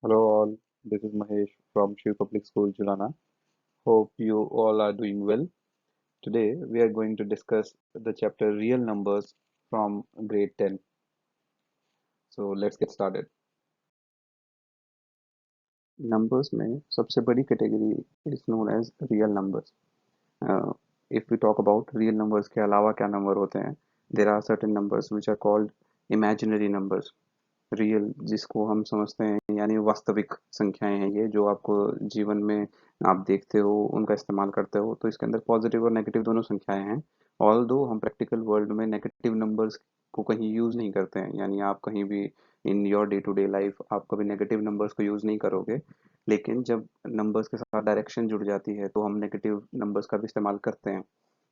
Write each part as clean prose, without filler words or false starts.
Hello all, this is Mahesh from Shiv Public School, Julana. Hope you all are doing well. Today we are going to discuss the chapter Real Numbers from grade 10. So let's get started. Numbers में सबसे बड़ी category is known as real numbers. If we talk about real numbers के अलावा क्या number होते हैं, there are certain numbers which are called imaginary numbers. Real जिसको हम समझते हैं यानी वास्तविक संख्याएं हैं ये जो आपको जीवन में आप देखते हो उनका इस्तेमाल करते हो तो इसके अंदर पॉजिटिव और नेगेटिव दोनों संख्याएं हैं ऑल दो हम प्रैक्टिकल वर्ल्ड में नेगेटिव नंबर्स को कहीं यूज़ नहीं करते हैं यानी आप कहीं भी in your day to day life आप कभी नेगेटिव नंबर्स को यूज़ नहीं करोगे लेकिन जब नंबर्स के साथ डायरेक्शन जुड़ जाती है तो हम नेगेटिव नंबर्स का भी इस्तेमाल करते हैं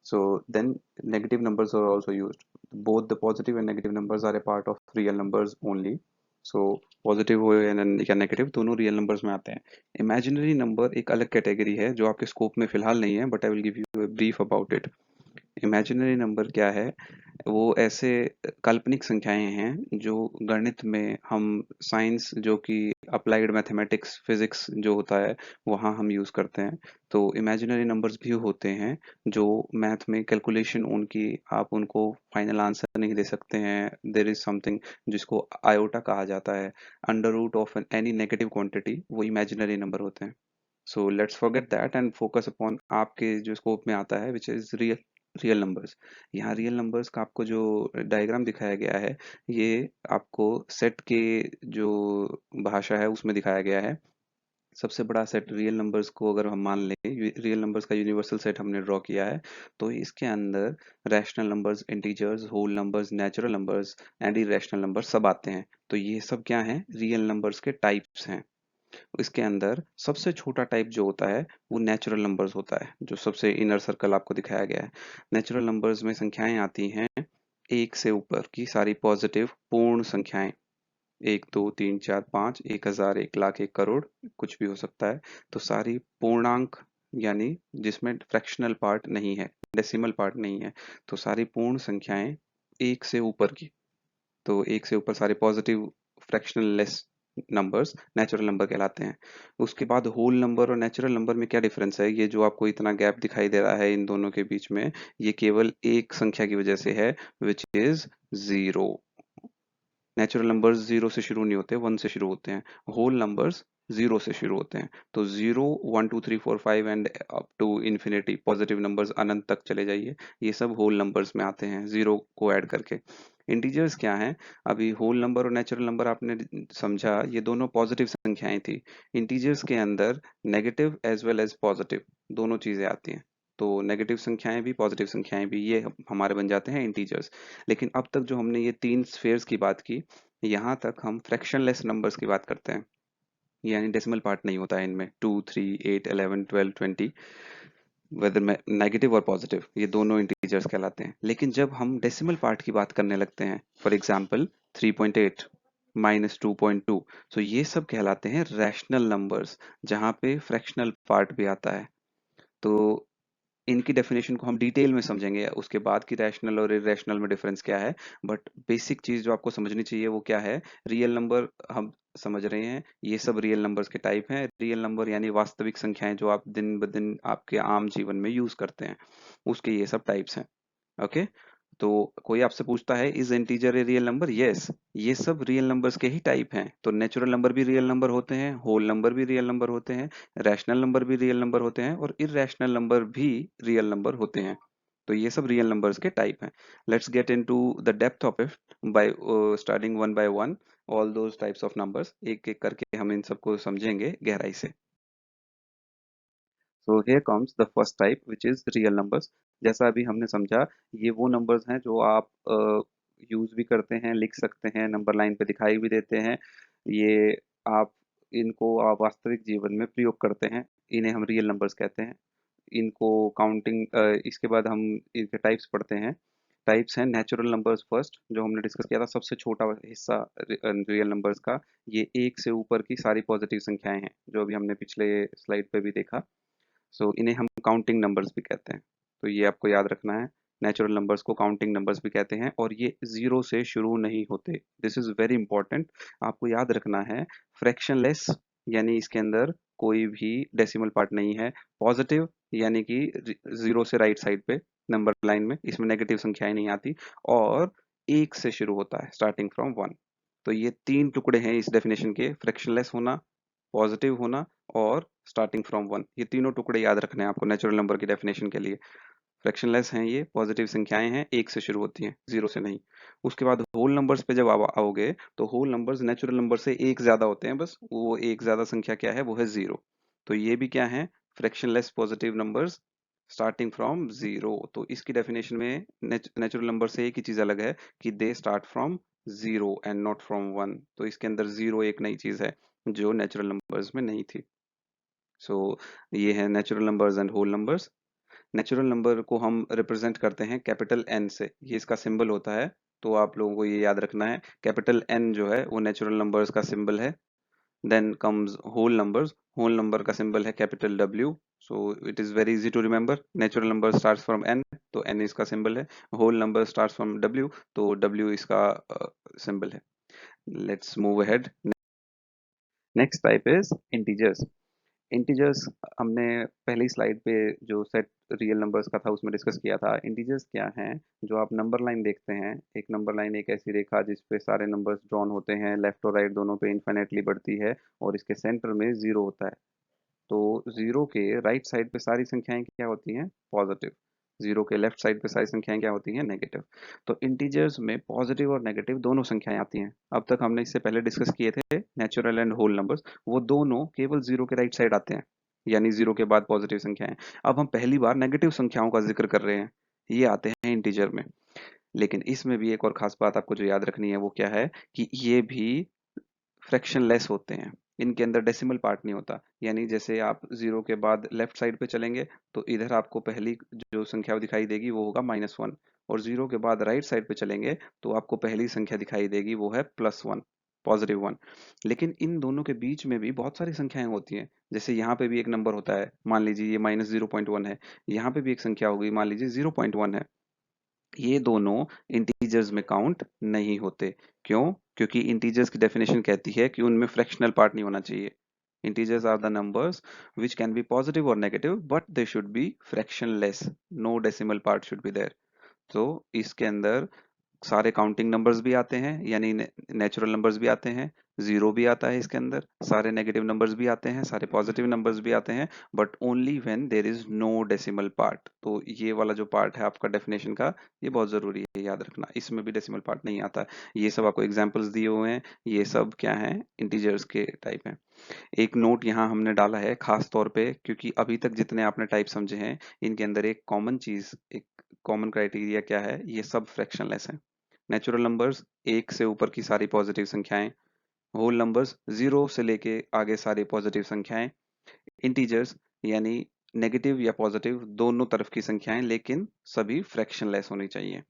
so then negative numbers are also used both the positive and negative numbers are a part of real numbers only so positive हो या नेगेटिव दोनों रियल नंबर्स में आते हैं इमेजिनरी नंबर एक अलग कैटेगरी है जो आपके स्कोप में फिलहाल नहीं है but I will give U a brief about it imaginary number क्या है वो ऐसे काल्पनिक संख्याएं हैं जो गणित में हम साइंस जो कि अप्लाइड मैथमेटिक्स फिजिक्स जो होता है वहाँ हम यूज़ करते हैं तो इमेजिनरी नंबर्स भी होते हैं जो मैथ में कैलकुलेशन उनकी आप उनको फाइनल आंसर नहीं दे सकते हैं देर इज समथिंग जिसको आयोटा कहा जाता है under root of any negative quantity वो इमेजिनरी नंबर होते हैं so let's forget that and focus upon आपके जो स्कोप में आता है विच इज रियल नंबर्स यहाँ रियल नंबर्स का आपको जो डायग्राम दिखाया गया है ये आपको सेट के जो भाषा है उसमें दिखाया गया है सबसे बड़ा सेट रियल नंबर्स को अगर हम मान लें रियल नंबर्स का यूनिवर्सल सेट हमने ड्रॉ किया है तो इसके अंदर rational numbers integers whole numbers natural numbers and irrational numbers सब आते हैं तो ये सब क्या हैं रियल नंबर्स के टाइप्स हैं इसके अंदर सबसे छोटा टाइप जो होता है वो नेचुरल नंबर्स होता है जो सबसे इनर सर्कल आपको दिखाया गया है नेचुरल नंबर्स में संख्याएं आती हैं एक से ऊपर की सारी पॉजिटिव पूर्ण संख्याएं 1 2 3 4 5 1000 1 लाख 1 करोड़ कुछ भी हो सकता है तो सारी पूर्णांक यानी जिसमें फ्रैक्शनल पार्ट नहीं है डेसिमल पार्ट नहीं है तो सारी पूर्ण संख्याएं एक से ऊपर की तो एक से ऊपर सारे positive fractional less numbers natural number कहलाते हैं उसके बाद होल नंबर और नेचुरल नंबर में क्या डिफरेंस है ये जो आपको इतना गैप दिखाई दे रहा है इन दोनों के बीच में ये केवल एक संख्या की वजह से है which is zero natural numbers zero से शुरू नहीं होते वन से शुरू होते हैं होल नंबर्स जीरो से शुरू होते हैं तो zero 1 2 3 4 5 and up to infinity positive numbers अनंत तक चले जाइए ये सब होल नंबर्स में आते हैं जीरो को ऐड करके इंटीजर्स क्या हैं अभी होल नंबर और नेचुरल नंबर आपने समझा ये दोनों पॉजिटिव संख्याएं थी इंटीजर्स के अंदर negative as well as positive दोनों चीजें आती हैं तो नेगेटिव संख्याएं भी पॉजिटिव संख्याएं भी ये हमारे बन जाते हैं इंटीजर्स लेकिन अब तक जो हमने ये तीन स्फेयर्स की बात की यहाँ तक हम फ्रैक्शनलेस नंबर्स की बात करते हैं यानी डेसिमल पार्ट नहीं होता है इनमें 2 3 8 11 12 20 वेदर में नेगेटिव और पॉजिटिव ये दोनों इंटीजर्स कहलाते हैं लेकिन जब हम डेसिमल पार्ट की बात करने लगते हैं फॉर एग्जाम्पल 3.8 -2.2 तो ये सब कहलाते हैं रैशनल नंबर्स जहाँ पे फ्रैक्शनल पार्ट भी आता है तो इनकी डेफिनेशन को हम डिटेल में समझेंगे उसके बाद की रैशनल और इरेशनल में डिफरेंस क्या है बट बेसिक चीज जो आपको समझनी चाहिए वो क्या है रियल नंबर हम समझ रहे हैं ये सब रियल नंबर्स के टाइप हैं रियल नंबर यानी वास्तविक संख्याएं जो आप दिन ब दिन आपके आम जीवन में यूज करते हैं उसके ये सब टाइप्स हैं ओके तो कोई आपसे पूछता है is integer a real number yes ये सब रियल नंबर्स के ही टाइप हैं तो नेचुरल नंबर भी रियल नंबर होते हैं होल नंबर भी रियल नंबर होते हैं रैशनल नंबर भी रियल नंबर होते हैं और इरेशनल नंबर भी रियल नंबर होते हैं तो ये सब रियल नंबर्स के टाइप हैं let's get into the depth of it by starting one by one all those types of numbers एक एक करके हम इन सबको समझेंगे गहराई से so here comes the first type which is real numbers जैसा अभी हमने समझा ये वो नंबर्स हैं जो आप यूज भी करते हैं लिख सकते हैं नंबर लाइन पे दिखाई भी देते हैं ये आप इनको आप वास्तविक जीवन में प्रयोग करते हैं इन्हें हम रियल नंबर्स कहते हैं इनको काउंटिंग इसके बाद हम इनके टाइप्स पढ़ते हैं टाइप्स हैं नेचुरल नंबर्स फर्स्ट जो हमने डिस्कस किया था सबसे छोटा हिस्सा रियल नंबर्स का ये एक से ऊपर की सारी पॉजिटिव संख्याएं हैं जो अभी हमने पिछले स्लाइड पे भी देखा सो इन्हें हम काउंटिंग नंबर्स भी कहते हैं तो ये आपको याद रखना है नेचुरल नंबर्स को काउंटिंग नंबर्स भी कहते हैं और ये जीरो से शुरू नहीं होते। दिस इज वेरी इंपॉर्टेंट, आपको याद रखना है। फ्रैक्शनलेस यानी इसके अंदर कोई भी डेसिमल पार्ट नहीं है। पॉजिटिव यानी कि जीरो से राइट साइड पे नंबर लाइन में, इसमें नेगेटिव संख्याएं नहीं आती। और एक से शुरू होता है, स्टार्टिंग फ्रॉम वन। तो ये तीन टुकड़े हैं इस डेफिनेशन के, फ्रैक्शनलेस होना, पॉजिटिव होना और स्टार्टिंग फ्रॉम वन। ये तीनों टुकड़े याद रखने हैं आपको नेचुरल नंबर की डेफिनेशन के लिए। फ्रैक्शनलेस हैं ये, पॉजिटिव संख्याएं हैं, एक से शुरू होती हैं, जीरो से नहीं। उसके बाद होल नंबर्स पे जब आओगे तो होल नंबर्स नेचुरल नंबर से एक ज्यादा होते हैं, बस वो एक ज्यादा संख्या क्या है, वो है जीरो। तो ये भी क्या है, fractionless positive numbers starting from zero. तो इसकी डेफिनेशन में नेचुरल नंबर से एक ही चीज अलग है कि they start from zero and not from one. तो इसके अंदर जीरो एक नई चीज है जो नेचुरल नंबर्स में नहीं थी। सो ये है natural numbers and whole numbers. Natural number को हम रिप्रेजेंट करते हैं कैपिटल एन से, ये इसका सिंबल होता है। तो आप लोगों को ये याद रखना है, कैपिटल एन जो है वो नेचुरल नंबर्स का सिंबल है। Then comes whole numbers, whole number का सिंबल है capital W. So it is very easy to remember, natural number starts from N, तो एन इसका सिंबल है। Whole number starts from W, तो W इसका symbol है। Let's move ahead. Next type is integers. Integers हमने पहली slide पे जो सेट रियल नंबर्स का था उसमें डिस्कस किया था। इंटीजर्स क्या हैं, जो आप नंबर लाइन देखते हैं, एक नंबर लाइन एक ऐसी रेखा जिस पे सारे नंबर्स ड्रॉन होते हैं, लेफ्ट और राइट दोनों पे इन्फिनेटली बढ़ती है और इसके सेंटर में जीरो होता है। तो जीरो के राइट साइड पे सारी संख्याएं क्या होती हैं, पॉजिटिव। जीरो के लेफ्ट साइड पे सारी संख्याएं क्या होती हैं, नेगेटिव। तो इंटीजर्स में पॉजिटिव और नेगेटिव दोनों संख्याएं आती हैं। अब तक हमने इससे पहले डिस्कस किए थे नेचुरल एंड होल नंबर्स, वो दोनों केवल जीरो के राइट साइड आते हैं, यानी जीरो के बाद पॉजिटिव संख्याएं। अब हम पहली बार नेगेटिव संख्याओं का जिक्र कर रहे हैं, ये आते हैं इंटीजर में। लेकिन इसमें भी एक और खास बात आपको जो याद रखनी है वो क्या है, कि ये भी फ्रैक्शनलेस होते हैं, इनके अंदर डेसिमल पार्ट नहीं होता। यानी जैसे आप जीरो के बाद लेफ्ट साइड पे चलेंगे तो इधर आपको पहली जो संख्या दिखाई देगी वो होगा -1, और जीरो के बाद राइट साइड पे चलेंगे तो आपको पहली संख्या दिखाई देगी वो है +1, +1। लेकिन इन दोनों के बीच में भी बहुत सारी संख्याएं होती हैं। जैसे यहाँ पे भी एक नंबर होता है, मान लीजिए ये -0.1 है, यहाँ पे भी एक संख्या होगी, मान लीजिए 0.1 है। ये दोनों इंटीजर्स में काउंट नहीं होते। क्यों? क्योंकि इंटीजर्स की डेफिनेशन कहती है कि उनमें फ्रैक्शनल पार्ट नहीं होना चाहिए। Integers are the numbers which can be positive or negative but they should be fractionless, no decimal part should be there। तो इसके अंदर सारे काउंटिंग नंबर्स भी आते हैं, यानी नेचुरल नंबर्स भी आते हैं, जीरो भी आता है इसके अंदर, सारे नेगेटिव नंबर्स भी आते हैं, सारे पॉजिटिव नंबर्स भी आते हैं, but only when there is no decimal part. तो ये वाला जो पार्ट है आपका डेफिनेशन का, ये बहुत जरूरी है याद रखना, इसमें भी डेसिमल पार्ट नहीं आता। ये सब आपको एग्जांपल्स दिए हुए हैं, ये सब क्या है, इंटीजर्स के टाइप हैं। एक नोट यहाँ हमने डाला है खास तौर पे, क्योंकि अभी तक जितने आपने टाइप समझे हैं इनके अंदर एक कॉमन चीज, एक कॉमन क्राइटेरिया क्या है, ये सब फ्रैक्शनलेस है। नेचुरल नंबर्स एक से ऊपर की सारी पॉजिटिव संख्याएं, होल नंबर्स जीरो से लेके आगे सारी पॉजिटिव संख्याएं, इंटीजर्स यानी नेगेटिव या पॉजिटिव दोनों तरफ की संख्याएं, लेकिन सभी फ्रैक्शनलेस होनी चाहिए।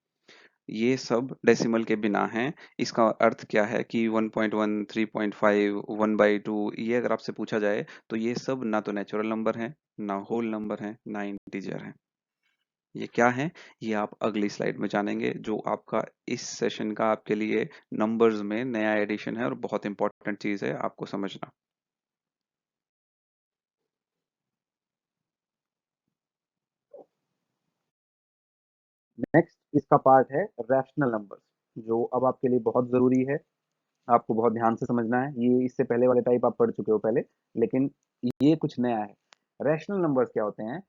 ये सब डेसिमल के बिना हैं। इसका अर्थ क्या है कि 1.1, 3.5, 1/2, ये अगर आपसे पूछा जाए तो ये सब ना तो नेचुरल नंबर है, ना होल नंबर है, ना इंटीजर है। ये क्या है, ये आप अगली स्लाइड में जानेंगे, जो आपका इस सेशन का आपके लिए नंबर्स में नया एडिशन है और बहुत इंपॉर्टेंट चीज है आपको समझना। नेक्स्ट इसका पार्ट है रैशनल नंबर्स, जो अब आपके लिए बहुत ज़रूरी है, आपको बहुत ध्यान से समझना है। ये इससे पहले वाले टाइप आप पढ़ चुके हो पहले, लेकिन ये कुछ नया है। रैशनल नंबर्स क्या होते हैं,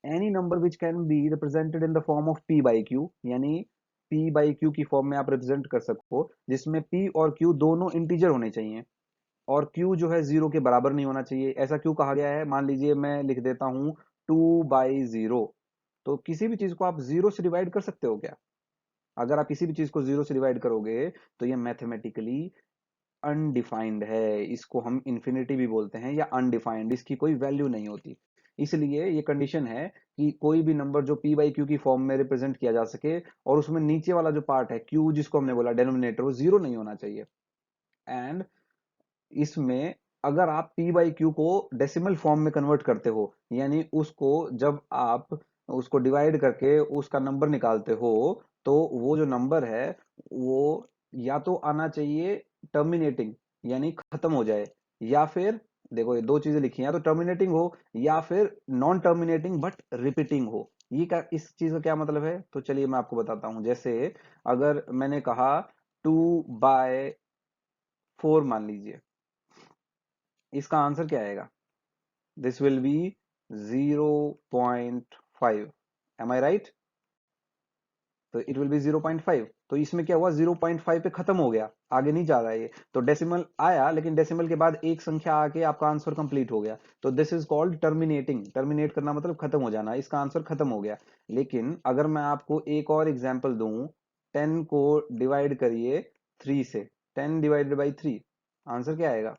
any number which can be represented in the form of P by Q, यानी पी बाई क्यू की फॉर्म में आप रिप्रेजेंट कर सको, जिसमें पी और क्यू दोनों इंटीजर होने चाहिए और क्यू जो है जीरो के बराबर नहीं होना चाहिए। ऐसा क्यों कहा गया है, मान लीजिए मैं लिख देता हूं 2/0, तो किसी भी चीज को आप जीरो से डिवाइड कर सकते हो क्या? अगर आप किसी भी चीज को जीरो से डिवाइड करोगे तो ये मैथमेटिकली अनडिफाइंड है, इसको हम इंफिनिटी भी बोलते हैं या अनडिफाइंड, इसकी कोई वैल्यू नहीं होती। इसलिए ये कंडीशन है कि कोई भी नंबर जो पी बाई क्यू की फॉर्म में रिप्रेजेंट किया जा सके और उसमें नीचे वाला जो पार्ट है क्यू, जिसको हमने बोला डेनोमिनेटर, वो जीरो नहीं होना चाहिए। एंड इसमें अगर आप पी बाई क्यू को डेसिमल फॉर्म में कन्वर्ट करते हो, यानी उसको जब आप उसको डिवाइड करके उसका नंबर निकालते हो, तो वो जो नंबर है वो या तो आना चाहिए टर्मिनेटिंग, यानी खत्म हो जाए, या फिर देखो ये दो चीजें लिखी हैं, या तो टर्मिनेटिंग हो या फिर नॉन टर्मिनेटिंग बट रिपीटिंग हो। ये क्या, इस चीज का क्या मतलब है, तो चलिए मैं आपको बताता हूं। जैसे अगर मैंने कहा 2/4 मान लीजिए, इसका आंसर क्या आएगा? This will be 0.5। Am I right? तो इट विल बी 0.5। तो इसमें क्या हुआ, 0.5 पे खत्म हो गया, आगे नहीं जा रहा है ये। तो डेसिमल आया, लेकिन डेसिमल के बाद एक संख्या आके आपका आंसर कंप्लीट हो गया। तो this is called terminating. Terminate करना मतलब खत्म हो जाना, इसका आंसर खत्म हो गया। लेकिन अगर मैं आपको एक और एग्जाम्पल दूं, 10 को डिवाइड करिए 3 से, 10 डिवाइडेड बाई 3, आंसर क्या आएगा?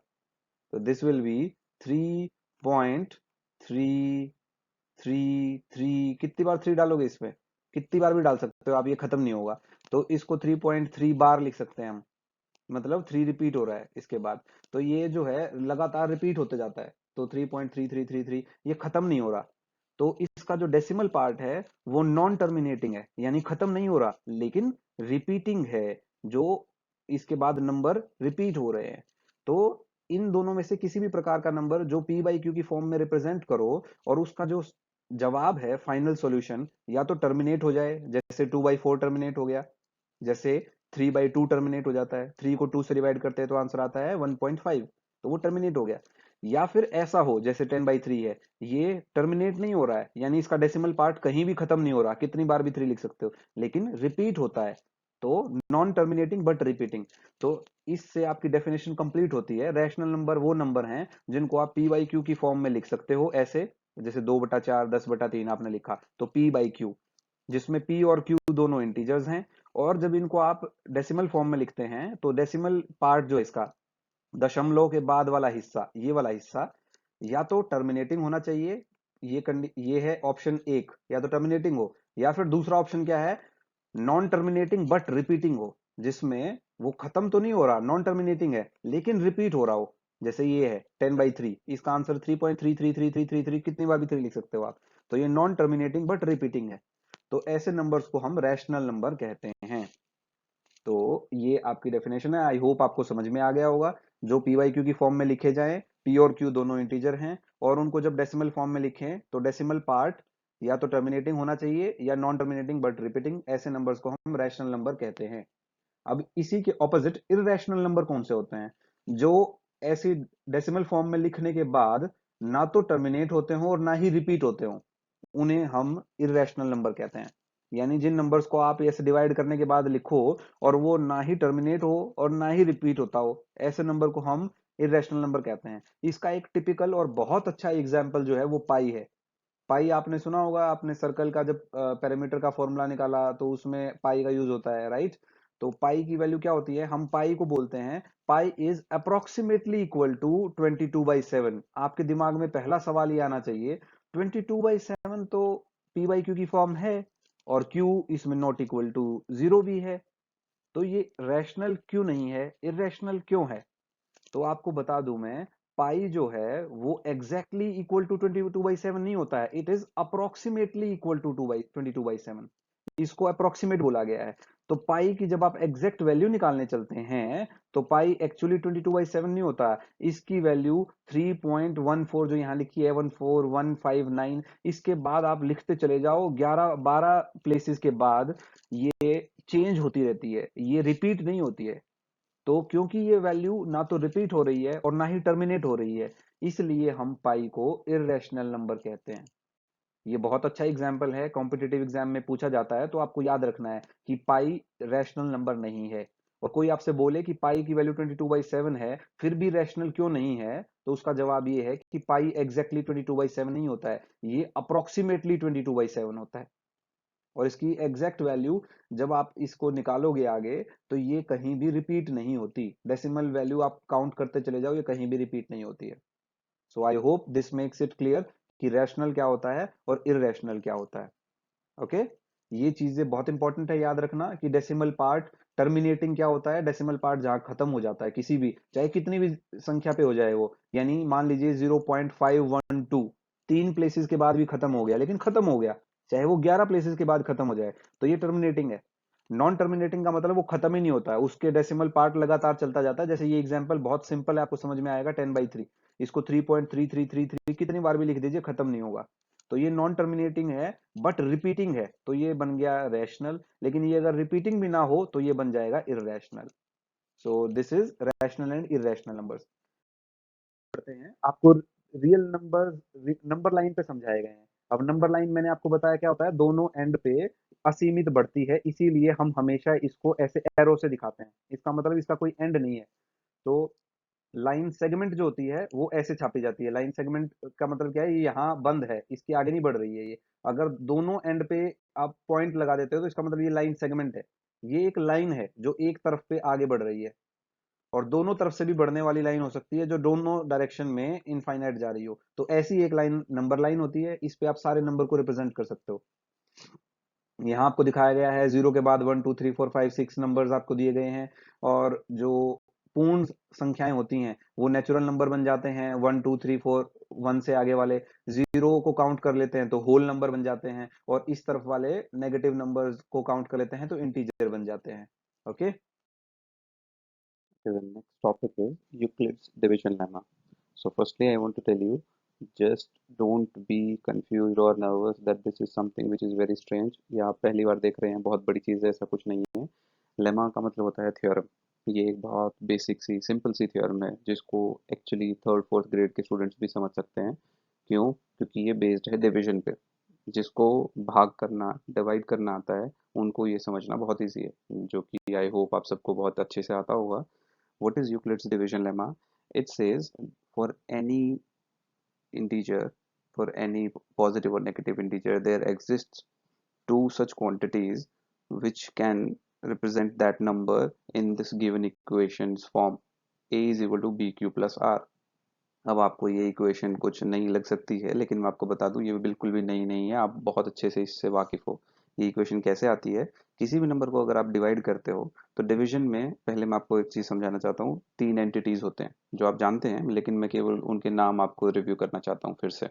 तो दिस विल बी 3.333। कितनी बार 3 डालोगे इसमें? कितनी बार भी डाल सकते हो आप, ये खत्म नहीं होगा। तो इसको 3.3 बार लिख सकते हैं हम, मतलब 3 रिपीट हो रहा है इसके बाद। तो ये जो है लगातार रिपीट होते जाता है, तो 3.3333 ये खत्म नहीं हो रहा। तो इसका जो डेसिमल पार्ट है वो नॉन टर्मिनेटिंग है, यानी खत्म नहीं हो रहा, लेकिन रिपीटिंग है, जो इसके बाद नंबर रिपीट हो रहे हैं। तो इन दोनों में से किसी भी प्रकार का नंबर जो पी बाई क्यू की फॉर्म में रिप्रेजेंट करो, और उसका जो जवाब है फाइनल सॉल्यूशन, या तो टर्मिनेट हो जाए, जैसे 2/4 टर्मिनेट हो गया, जैसे 3/2 टर्मिनेट हो जाता है, 3 को 2 से डिवाइड करते हैं तो आंसर आता है 1.5, तो वो टर्मिनेट हो गया। या फिर ऐसा हो जैसे 10/3 है, ये टर्मिनेट नहीं हो रहा है, यानी इसका डेसिमल पार्ट कहीं भी खत्म नहीं हो रहा, कितनी बार भी 3 लिख सकते हो, लेकिन रिपीट होता है, तो नॉन टर्मिनेटिंग बट रिपीटिंग। तो इससे आपकी डेफिनेशन कंप्लीट होती है। रैशनल नंबर वो नंबर हैं जिनको आप पी बाई क्यू की फॉर्म में लिख सकते हो, ऐसे जैसे 2/4, 10/3 आपने लिखा, तो पी बाई क्यू, जिसमें पी और क्यू दोनों इंटीजर्स हैं। और जब इनको आप डेसिमल फॉर्म में लिखते हैं, तो डेसिमल पार्ट जो है इसका, दशमलव के बाद वाला हिस्सा, ये वाला हिस्सा या तो टर्मिनेटिंग होना चाहिए, ये है ऑप्शन एक, या तो टर्मिनेटिंग हो, या फिर दूसरा ऑप्शन क्या है, नॉन टर्मिनेटिंग बट रिपीटिंग हो, जिसमें वो खत्म तो नहीं हो रहा, नॉन टर्मिनेटिंग है, लेकिन रिपीट हो रहा हो। जैसे ये है 10/3, इसका आंसर 3.333333, कितनी बार भी 3 लिख सकते हो आप। तो ये नॉन टर्मिनेटिंग बट रिपीटिंग है। तो ऐसे नंबर्स को हम रैशनल नंबर कहते हैं। तो ये आपकी डेफिनेशन है। आई होप आपको समझ में आ गया होगा। जो पी वाई क्यू की फॉर्म में लिखे जाएं, पी और क्यू दोनों इंटीजर हैं, और उनको जब डेसिमल फॉर्म में लिखें तो डेसिमल पार्ट या तो टर्मिनेटिंग होना चाहिए या नॉन टर्मिनेटिंग बट रिपीटिंग, ऐसे नंबर्स को हम रैशनल नंबर कहते हैं। अब इसी के ऑपोजिट इररेशनल नंबर कौन से होते हैं? जो ऐसी डेसिमल फॉर्म में लिखने के बाद ना तो टर्मिनेट होते हो और ना ही रिपीट होते हो, उन्हें हम इररेशनल नंबर कहते हैं। यानी जिन नंबर्स को आप ऐसे डिवाइड करने के बाद लिखो और वो ना ही टर्मिनेट हो और ना ही रिपीट होता हो, ऐसे नंबर को हम इररेशनल नंबर कहते हैं। इसका एक टिपिकल और बहुत अच्छा एग्जाम्पल जो है वो पाई है। पाई आपने सुना होगा, आपने सर्कल का जब पैरामीटर का फॉर्मूला निकाला तो उसमें पाई का यूज होता है, राइट? तो पाई की वैल्यू क्या होती है, हम पाई को बोलते हैं, pi is approximately equal to 22/7। आपके दिमाग में पहला सवाल ये आना चाहिए, 22/7 तो पी बाई क्यू की फॉर्म है, और क्यू इसमें नॉट इक्वल टू 0 भी है, तो ये रैशनल क्यों नहीं है, इरेशनल क्यों है? तो आपको बता दूं मैं, पाई जो है वो एग्जैक्टली इक्वल टू 22/7 नहीं होता है, it is approximately equal to 22/7। इसको अप्रोक्सीमेट बोला गया है। तो पाई की जब आप एग्जैक्ट वैल्यू निकालने चलते हैं, तो पाई एक्चुअली 22/7 नहीं होता, इसकी वैल्यू 3.14 जो यहाँ लिखी है 14159, इसके बाद आप लिखते चले जाओ 11-12 प्लेसेस के बाद, ये चेंज होती रहती है, ये रिपीट नहीं होती है। तो क्योंकि ये वैल्यू ना तो रिपीट हो रही है और ना ही टर्मिनेट हो रही है, इसलिए हम पाई को इररेशनल नंबर कहते हैं। ये बहुत अच्छा एग्जाम्पल है, कॉम्पिटिटिव एग्जाम में पूछा जाता है, तो आपको याद रखना है कि पाई रैशनल नंबर नहीं है। और कोई आपसे बोले कि पाई की वैल्यू 22/7 है, फिर भी रैशनल क्यों नहीं है, तो उसका जवाब ये है कि पाई एग्जैक्टली 22/7 नहीं होता है, ये अप्रोक्सीमेटली 22/7 होता है। और इसकी एग्जैक्ट वैल्यू जब आप इसको निकालोगे आगे, तो ये कहीं भी रिपीट नहीं होती। डेसिमल वैल्यू आप काउंट करते चले जाओ, ये कहीं भी रिपीट नहीं होती है। So I hope this makes it clear कि रैशनल क्या होता है और इररेशनल क्या होता है। ओके, ये चीजें बहुत इंपॉर्टेंट है याद रखना कि डेसिमल पार्ट टर्मिनेटिंग क्या होता है, डेसिमल पार्ट जहां खत्म हो जाता है, किसी भी चाहे कितनी भी संख्या पे हो जाए वो, यानी मान लीजिए 0.512, 3 प्लेसेस के बाद भी खत्म हो गया, लेकिन खत्म हो गया, चाहे वो 11 प्लेसेस के बाद खत्म हो जाए, तो ये टर्मिनेटिंग है। नॉन टर्मिनेटिंग का मतलब वो खत्म ही नहीं होता है, उसके डेसिमल पार्ट लगातार चलता जाता है। जैसे ये एग्जांपल बहुत सिंपल है, आपको समझ में आएगा, 10/3, इसको 3.3333 कितनी बार भी लिख दीजिए खत्म नहीं होगा। तो ये नॉन टर्मिनेटिंग है बट रिपीटिंग है, तो ये बन गया रैशनल। लेकिन ये अगर रिपीटिंग भी ना हो तो ये बन जाएगा irrational. So this is rational and irrational numbers. पढ़ते हैं, आपको रियल नंबर नंबर लाइन पे समझाए गए हैं। अब नंबर लाइन मैंने आपको बताया क्या होता है, दोनों एंड पे असीमित बढ़ती है, इसीलिए हम हमेशा इसको ऐसे एरो से दिखाते हैं। इसका मतलब इसका कोई एंड नहीं है। तो लाइन सेगमेंट जो होती है वो ऐसे छापी जाती है। लाइन सेगमेंट का मतलब क्या है, ये यहाँ बंद है, इसके आगे नहीं बढ़ रही है ये। अगर दोनों एंड पे आप पॉइंट लगा देते हो तो इसका मतलब ये लाइन सेगमेंट है। ये एक लाइन है जो एक तरफ पे आगे बढ़ रही है, और दोनों तरफ से भी बढ़ने वाली लाइन हो सकती है जो दोनों डायरेक्शन में इनफाइनाइट जा रही हो। तो ऐसी एक लाइन नंबर लाइन होती है, इस पे आप सारे नंबर को रिप्रेजेंट कर सकते हो। यहाँ आपको दिखाया गया है, जीरो के बाद 1 2 3 4 5 6 नंबर्स आपको दिए गए हैं। और जो पूर्ण संख्याएं होती हैं वो नेचुरल नंबर बन जाते हैं, 1 2 3 4, 1 से आगे वाले। जीरो को काउंट कर लेते हैं तो होल नंबर बन जाते हैं, और इस तरफ वाले नेगेटिव नंबर्स को काउंट कर लेते हैं तो इंटीजर बन जाते हैं। Okay, The next topic is Euclid's division lemma. So firstly, I want to tell you, just don't be confused or nervous that this is something which is very strange. या आप पहली बार देख रहे हैं, बहुत बड़ी चीज़ है, ऐसा कुछ नहीं है। लेमा का मतलब होता है थ्योरम। ये एक बहुत बेसिक सी सिंपल सी थ्योरम है जिसको एक्चुअली थर्ड फोर्थ ग्रेड के स्टूडेंट्स भी समझ सकते हैं। क्यों? क्योंकि ये बेस्ड है डिवीजन पे। जिसको भाग करना, डिवाइड करना आता है, उनको ये समझना बहुत ईजी है, जो कि आई होप आप सबको बहुत अच्छे से आता होगा। What is Euclid's division lemma? It says for any integer, for any positive or negative integer, there exists two such quantities which can represent that number in this given equations form. A is equal to bq plus r. अब आपको ये equation कुछ नई लग सकती है, लेकिन मैं आपको बता दूं ये बिल्कुल भी नई नहीं है, आप बहुत अच्छे से इससे वाकिफ हो। ये इक्वेशन कैसे आती है? किसी भी नंबर को अगर आप डिवाइड करते हो तो डिवीजन में पहले मैं आपको एक चीज समझाना चाहता हूँ। तीन एंटिटीज होते हैं जो आप जानते हैं, लेकिन मैं केवल उनके नाम आपको रिव्यू करना चाहता हूँ फिर से।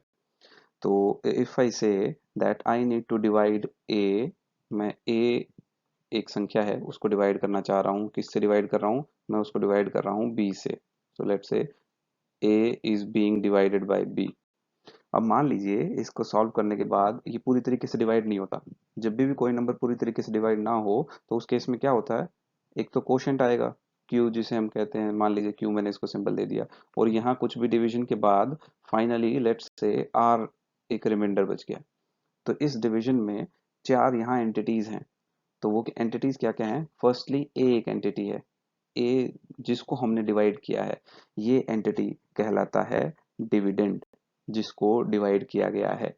तो if I say that I need to divide A, मैं ए एक संख्या है उसको डिवाइड करना चाह रहा हूँ। किससे डिवाइड कर रहा हूँ? मैं उसको डिवाइड कर रहा हूँ बी से। So let's say a is being divided by b। अब मान लीजिए इसको सॉल्व करने के बाद ये पूरी तरीके से डिवाइड नहीं होता। जब भी कोई नंबर पूरी तरीके से डिवाइड ना हो तो उस केस में क्या होता है, एक तो कोशेंट आएगा q, जिसे हम कहते हैं, मान लीजिए q, मैंने इसको सिंबल दे दिया, और यहाँ कुछ भी डिवीजन के बाद फाइनली लेट्स से r एक रिमाइंडर बच गया। तो इस डिवीजन में चार यहाँ एंटिटीज हैं। तो वो एंटिटीज क्या क्या हैं? फर्स्टली ए एक एंटिटी है। ए जिसको हमने डिवाइड किया है, ये एंटिटी कहलाता है डिविडेंड, जिसको डिवाइड किया गया है।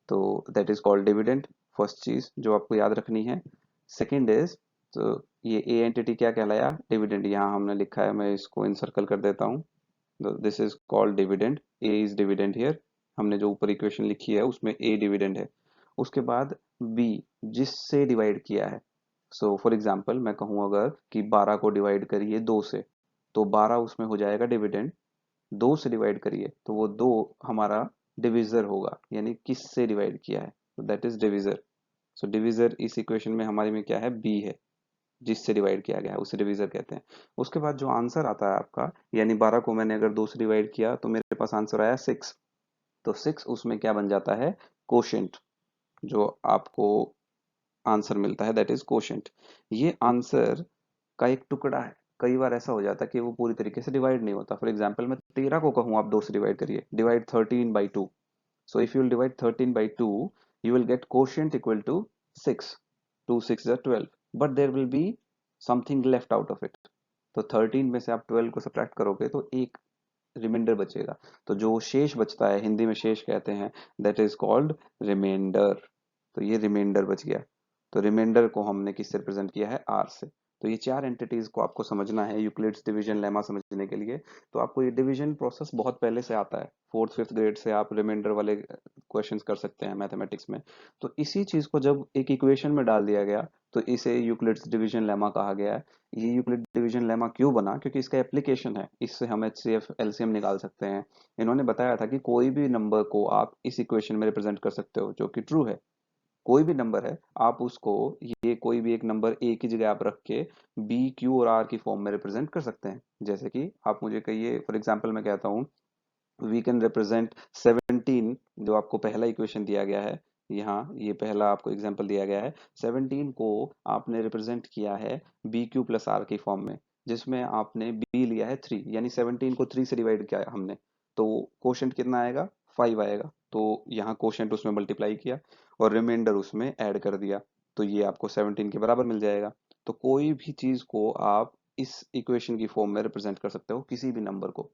तो that is called dividend, first चीज जो आपको याद रखनी है। सेकंड इज, तो ये ए एंटिटी क्या कहलाया? डिविडेंड। यहाँ हमने लिखा है, मैं इसको इनसर्कल कर देता हूँ। This is called dividend, A is dividend here. हमने जो ऊपर इक्वेशन लिखी है उसमें ए डिविडेंड है। उसके बाद बी, जिससे डिवाइड किया है। सो फॉर एग्जाम्पल मैं कहूँ अगर कि 12 को डिवाइड करिए 2 से, तो 12 उसमें हो जाएगा डिविडेंड। 2 से डिवाइड करिए तो वो 2 हमारा डिविजर होगा, यानी किससे डिवाइड किया है, तो that is divisor. So divisor इस इक्वेशन में हमारे में क्या है? बी है, जिससे डिवाइड किया गया है उसे डिविजर कहते हैं। उसके बाद जो आंसर आता है आपका, यानी 12 को मैंने अगर 2 से डिवाइड किया तो मेरे पास आंसर आया 6। तो 6 उसमें क्या बन जाता है? कोशेंट। जो आपको आंसर मिलता है दैट इज कोशेंट। ये आंसर का एक टुकड़ा है। कई बार ऐसा हो जाता है कि वो पूरी तरीके से डिवाइड नहीं होता। फॉर एग्जाम्पल मैं 13 को कहूँ आप 2 से डिवाइड करिए, divide 13/2। So if you will divide 13/2, you will get quotient equal to 6. 2 6 are 12. But there will be something left out of it. तो 13 में से आप 12 को सब्ट्रैक्ट करोगे तो एक रिमाइंडर बचेगा। तो जो शेष बचता है, हिंदी में शेष कहते हैं, दैट इज कॉल्ड रिमाइंडर। तो ये रिमाइंडर बच गया। तो रिमाइंडर को हमने किससे रिप्रेजेंट किया है? आर से। तो ये चार एंटिटीज को आपको समझना है यूक्लिड्स डिवीजन लेमा समझने के लिए। तो आपको ये डिवीजन प्रोसेस बहुत पहले से आता है, फोर्थ फिफ्थ ग्रेड से आप रिमाइंडर वाले क्वेश्चंस कर सकते हैं मैथमेटिक्स में। तो इसी चीज को जब एक इक्वेशन में डाल दिया गया तो इसे यूक्लिड्स डिवीजन लेमा कहा गया है। ये यूक्लिड डिवीजन लेमा क्यों बना? क्योंकि इसका एप्लीकेशन है, इससे हम एचसीएफ एलसीएम निकाल सकते हैं। इन्होंने बताया था कि कोई भी नंबर को आप इस इक्वेशन में रिप्रेजेंट कर सकते हो, जो कि ट्रू है। कोई भी नंबर है, आप उसको, ये कोई भी एक नंबर ए की जगह आप रख के बी, क्यू और आर की फॉर्म में रिप्रेजेंट कर सकते हैं। जैसे कि आप मुझे कहिए, फॉर एग्जांपल मैं कहता हूँ, वी कैन रिप्रेजेंट 17, जो आपको पहला इक्वेशन दिया गया है, यहाँ ये पहला आपको एग्जांपल दिया गया है, 17 को आपने रिप्रेजेंट किया है बी क्यू प्लस आर की फॉर्म में, जिसमें आपने बी लिया है 3, यानी 17 को 3 से डिवाइड किया है हमने, तो कोशेंट कितना आएगा, 5 आएगा। तो यहाँ कोशेंट उसमें मल्टीप्लाई किया और रिमाइंडर उसमें ऐड कर दिया, तो ये आपको 17 के बराबर मिल जाएगा। तो कोई भी चीज को आप इस इक्वेशन की फॉर्म में रिप्रेजेंट कर सकते हो, किसी भी नंबर को।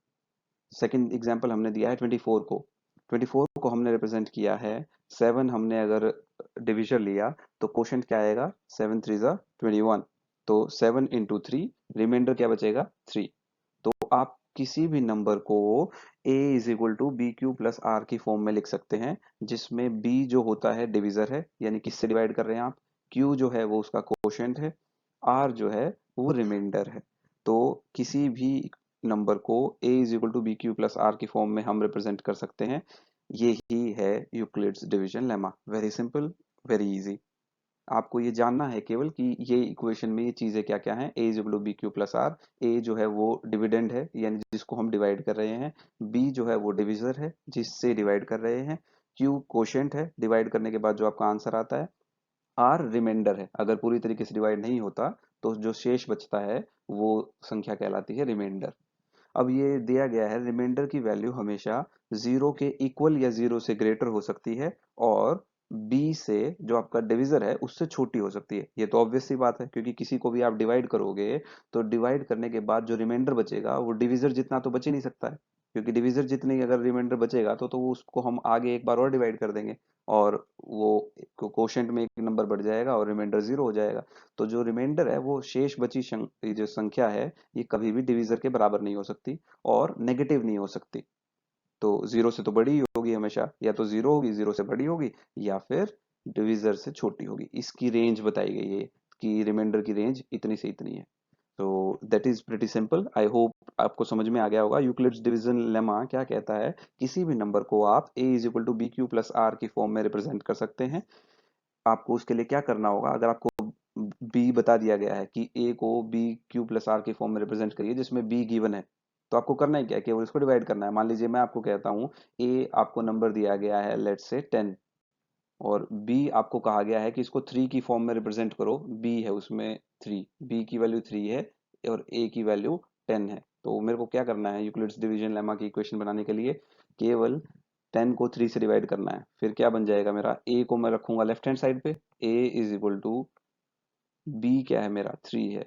सेकंड एग्जांपल हमने दिया है 24 को, 24 को हमने रिप्रेजेंट किया है, 7 हमने अगर डिविजन लिया तो क्वोशंट क्या आएगा, 7 3 जा 21, तो 7 इंटू 3, रिमाइंडर क्या बचेगा, 3। तो आप किसी भी नंबर को a is equal to B Q plus R की फॉर्म में लिख सकते हैं, जिसमें b जो होता है डिविजर है, यानी किससे डिवाइड कर रहे हैं आप, q जो है वो उसका कोशेंट है, r जो है वो रिमाइंडर है। तो किसी भी नंबर को a is equal to B Q plus R की फॉर्म में हम रिप्रेजेंट कर सकते हैं। ये ही है Euclid's division lemma. Very simple, very easy. आपको ये जानना है केवल कि ये इक्वेशन में ये चीजें क्या क्या हैं। A is equal to B Q plus R, A जो है वो डिविडेंड है, यानी जिसको हम डिवाइड कर रहे हैं, बी जो है वो डिविजर है जिससे डिवाइड कर रहे हैं, क्यू कोशेंट है डिवाइड करने के बाद जो आपका आंसर आता है, आर रिमाइंडर है, अगर पूरी तरीके से डिवाइड नहीं होता तो जो शेष बचता है वो संख्या कहलाती है रिमाइंडर। अब ये दिया गया है, रिमाइंडर की वैल्यू हमेशा जीरो के इक्वल या जीरो से ग्रेटर हो सकती है, और बी से जो आपका डिविजर है उससे छोटी हो सकती है। ये तो ऑब्वियस सी बात है, क्योंकि किसी को भी आप डिवाइड करोगे तो डिवाइड करने के बाद जो रिमाइंडर बचेगा वो डिविजर जितना तो बच ही नहीं सकता है, क्योंकि डिविजर जितनी अगर रिमाइंडर बचेगा तो वो उसको हम आगे एक बार और डिवाइड कर देंगे, और वो कोशेंट में एक नंबर बढ़ जाएगा और रिमाइंडर जीरो हो जाएगा। तो जो रिमाइंडर है वो शेष बची ये जो संख्या है, ये कभी भी डिविजर के बराबर नहीं हो सकती और नेगेटिव नहीं हो सकती। तो जीरो से तो बड़ी ही होगी हमेशा, या तो जीरो होगी, जीरो से बड़ी होगी, या फिर डिविजर से छोटी होगी। इसकी रेंज बताई गई है कि रिमाइंडर की रेंज इतनी से इतनी है। तो that is pretty simple. I hope आपको समझ में आ गया होगा। यूक्लिड्स डिवीजन लेमा क्या कहता है, किसी भी नंबर को आप a is equal to B Q plus R की फॉर्म में रिप्रेजेंट कर सकते हैं। आपको उसके लिए क्या करना होगा, अगर आपको बी बता दिया गया है कि ए को बी क्यू प्लस आर की फॉर्म में रिप्रेजेंट करिए जिसमें बी गिवन है, तो आपको करना ही क्या है, केवल इसको डिवाइड करना है। मान लीजिए मैं आपको कहता हूँ ए आपको नंबर दिया गया है लेट्स से 10, और बी आपको कहा गया है कि इसको 3 की फॉर्म में रिप्रेजेंट करो, बी है उसमें 3, बी की वैल्यू 3 है और ए की वैल्यू 10 है। तो मेरे को क्या करना है, यूक्लिड्स डिवीजन लेमा की इक्वेशन बनाने के लिए केवल 10 को 3 से डिवाइड करना है। फिर क्या बन जाएगा मेरा, ए को मैं रखूंगा लेफ्ट हैंड साइड पे, ए इज इक्वल टू बी क्या है मेरा 3 है,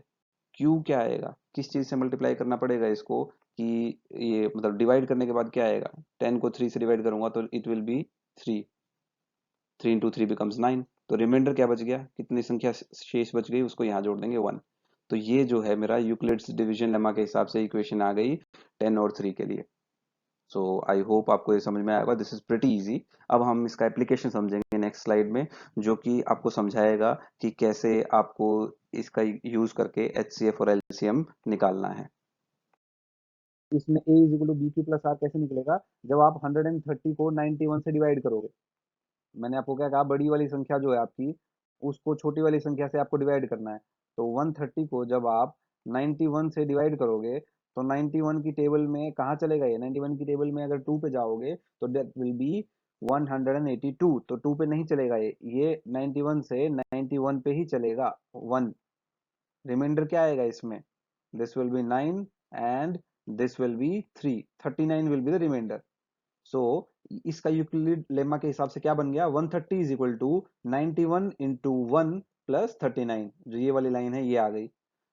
क्यू क्या आएगा, किस चीज से मल्टीप्लाई करना पड़ेगा इसको, कि ये मतलब डिवाइड करने के बाद क्या आएगा, 10 को 3 से डिवाइड करूंगा तो it will be 3, 3 into 3 becomes 9। तो रिमाइंडर क्या बच गया, कितनी संख्या शेष बच गई, उसको यहाँ जोड़ देंगे 1। तो ये जो है मेरा यूक्लिड्स डिवीजन लेमा के हिसाब से इक्वेशन आ गई 10 और 3 के लिए। सो आई होप आपको ये समझ में आएगा। This is pretty easy. अब हम इसका एप्लीकेशन समझेंगे नेक्स्ट स्लाइड में, जो कि आपको समझाएगा कि कैसे आपको इसका यूज करके एचसीएफ और एलसीएम निकालना है। इसमें a is equal to B Q plus R कैसे निकलेगा, जब आप 130 को 91 से डिवाइड करोगे। मैंने आपको क्या कहा, बड़ी वाली संख्या जो है आपकी, उसको छोटी वाली संख्या से आपको डिवाइड करना है। तो 130 को जब आप 91 से डिवाइड करोगे तो 91 की टेबल में कहाँ चलेगा ये, 91 की टेबल में अगर 2 पे जाओगे तो दैट विल बी 182, तो 2 पे नहीं चलेगा ये 91 से 91 पे ही चलेगा 1। रिमाइंडर क्या आएगा इसमें, this will be 9 and this will be 3, 39 will be the remainder. So इसका यूक्लिड लेमा के हिसाब से क्या बन गया, 130 is equal to 91 into 1 plus 39, जो ये वाली लाइन है ये आ गई।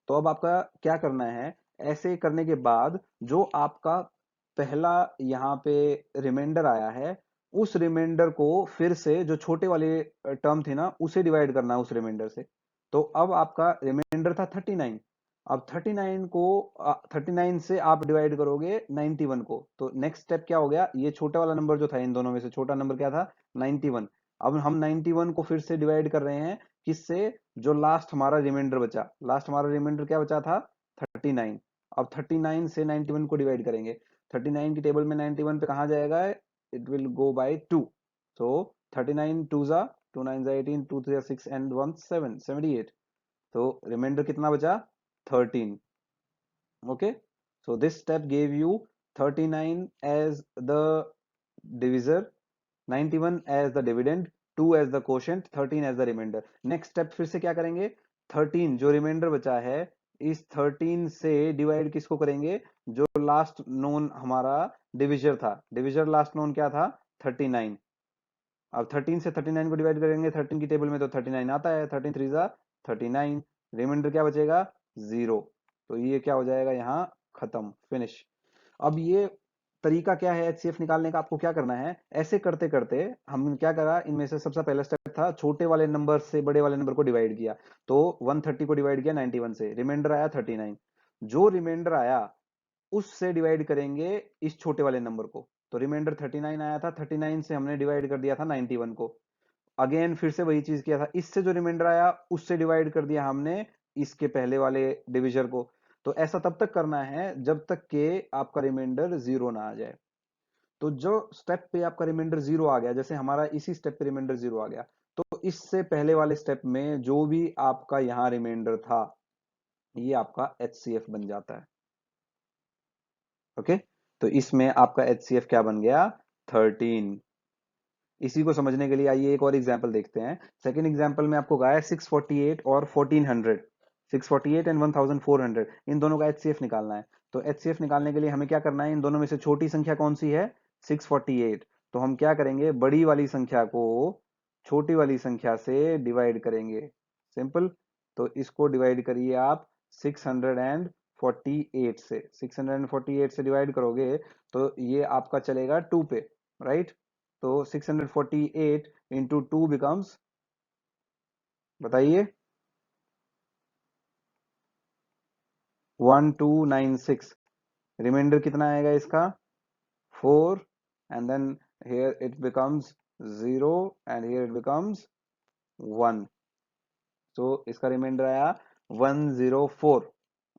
तो अब आपका क्या करना है, ऐसे करने के बाद जो आपका पहला यहाँ पे रिमाइंडर आया है, उस रिमाइंडर को फिर से जो छोटे वाले टर्म थे ना उसे डिवाइड करना है उस रिमाइंडर से। तो अब आपका रिमाइंडर था 39, अब 39 को 39 से आप डिवाइड करोगे 91 को, तो नेक्स्ट स्टेप क्या हो गया, ये छोटा वाला नंबर जो था इन दोनों में से छोटा नंबर क्या था, 91। अब हम 91 को फिर से डिवाइड कर रहे हैं किससे, जो लास्ट हमारा रिमाइंडर बचा, लास्ट हमारा रिमाइंडर क्या बचा था, 39। अब 39 से 91 को डिवाइड करेंगे, 39 की टेबल में 91 पे कहाँ जाएगा, it will go by 2, so 39 टू जा 2 9 18, 2 3 6 and 1 7, 78. तो रिमाइंडर कितना बचा? 13. Okay, so this step gave you 39 as the divisor, 91 as the dividend, 2 as the quotient, 13 as the remainder. Next step फिर से क्या करेंगे? 13 जो रिमाइंडर बचा है, इस 13 से डिवाइड किसको करेंगे? जो लास्ट नोन हमारा डिविजर था. डिविजर लास्ट नोन क्या था? 39. अब 13 से 39 को डिवाइड करेंगे. 13 की टेबल में तो 39 आता है. 13 3 जा 39. रिमाइंडर क्या बचेगा? 0. तो ये क्या हो जाएगा यहाँ? खत्म, फिनिश. अब ये तरीका क्या है एचसीएफ निकालने का? आपको क्या करना है, ऐसे करते करते हम क्या करा, इनमें से सबसे पहला स्टेप था छोटे वाले नंबर से बड़े वाले नंबर को डिवाइड किया. तो 130 को डिवाइड किया 91 से, रिमाइंडर आया 39. जो रिमाइंडर आया उससे डिवाइड करेंगे इस छोटे वाले नंबर को. तो रिमाइंडर 39 आया था, 39 से हमने डिवाइड कर दिया था 91 को. अगेन फिर से वही चीज किया था, इससे जो रिमाइंडर आया उससे डिवाइड कर दिया हमने इसके पहले वाले डिविजर को. तो ऐसा तब तक करना है जब तक के आपका रिमाइंडर 0 ना आ जाए. तो जो स्टेप पे आपका रिमाइंडर 0 आ गया, जैसे हमारा इसी स्टेप पे रिमाइंडर 0 आ गया, तो इससे पहले वाले स्टेप में जो भी आपका यहाँ रिमाइंडर था, ये आपका एचसीएफ बन जाता है. ओके, तो इसमें आपका एचसीएफ क्या बन गया? 13. इसी को समझने के लिए आइए एक और एग्जांपल देखते हैं. सेकंड एग्जांपल में आपको कहा है 648 और 1400. 648 एंड 1400, इन दोनों का एचसीएफ निकालना है. तो एचसीएफ निकालने के लिए हमें क्या करना है? इन दोनों में से छोटी संख्या कौन सी है? 648. तो हम क्या करेंगे? बड़ी वाली संख्या को छोटी वाली संख्या से डिवाइड करेंगे. सिंपल. तो इसको डिवाइड करिए आप 648 से. 648 से डिवाइड करोगे तो ये आपका चलेगा 2 पे, राइट? तो 648 इंटू 2 बिकम्स, बताइए, 1296. रिमाइंडर कितना आएगा इसका? 4. And then here it becomes 0 and here it becomes 1. तो इसका रिमाइंडर आया 104.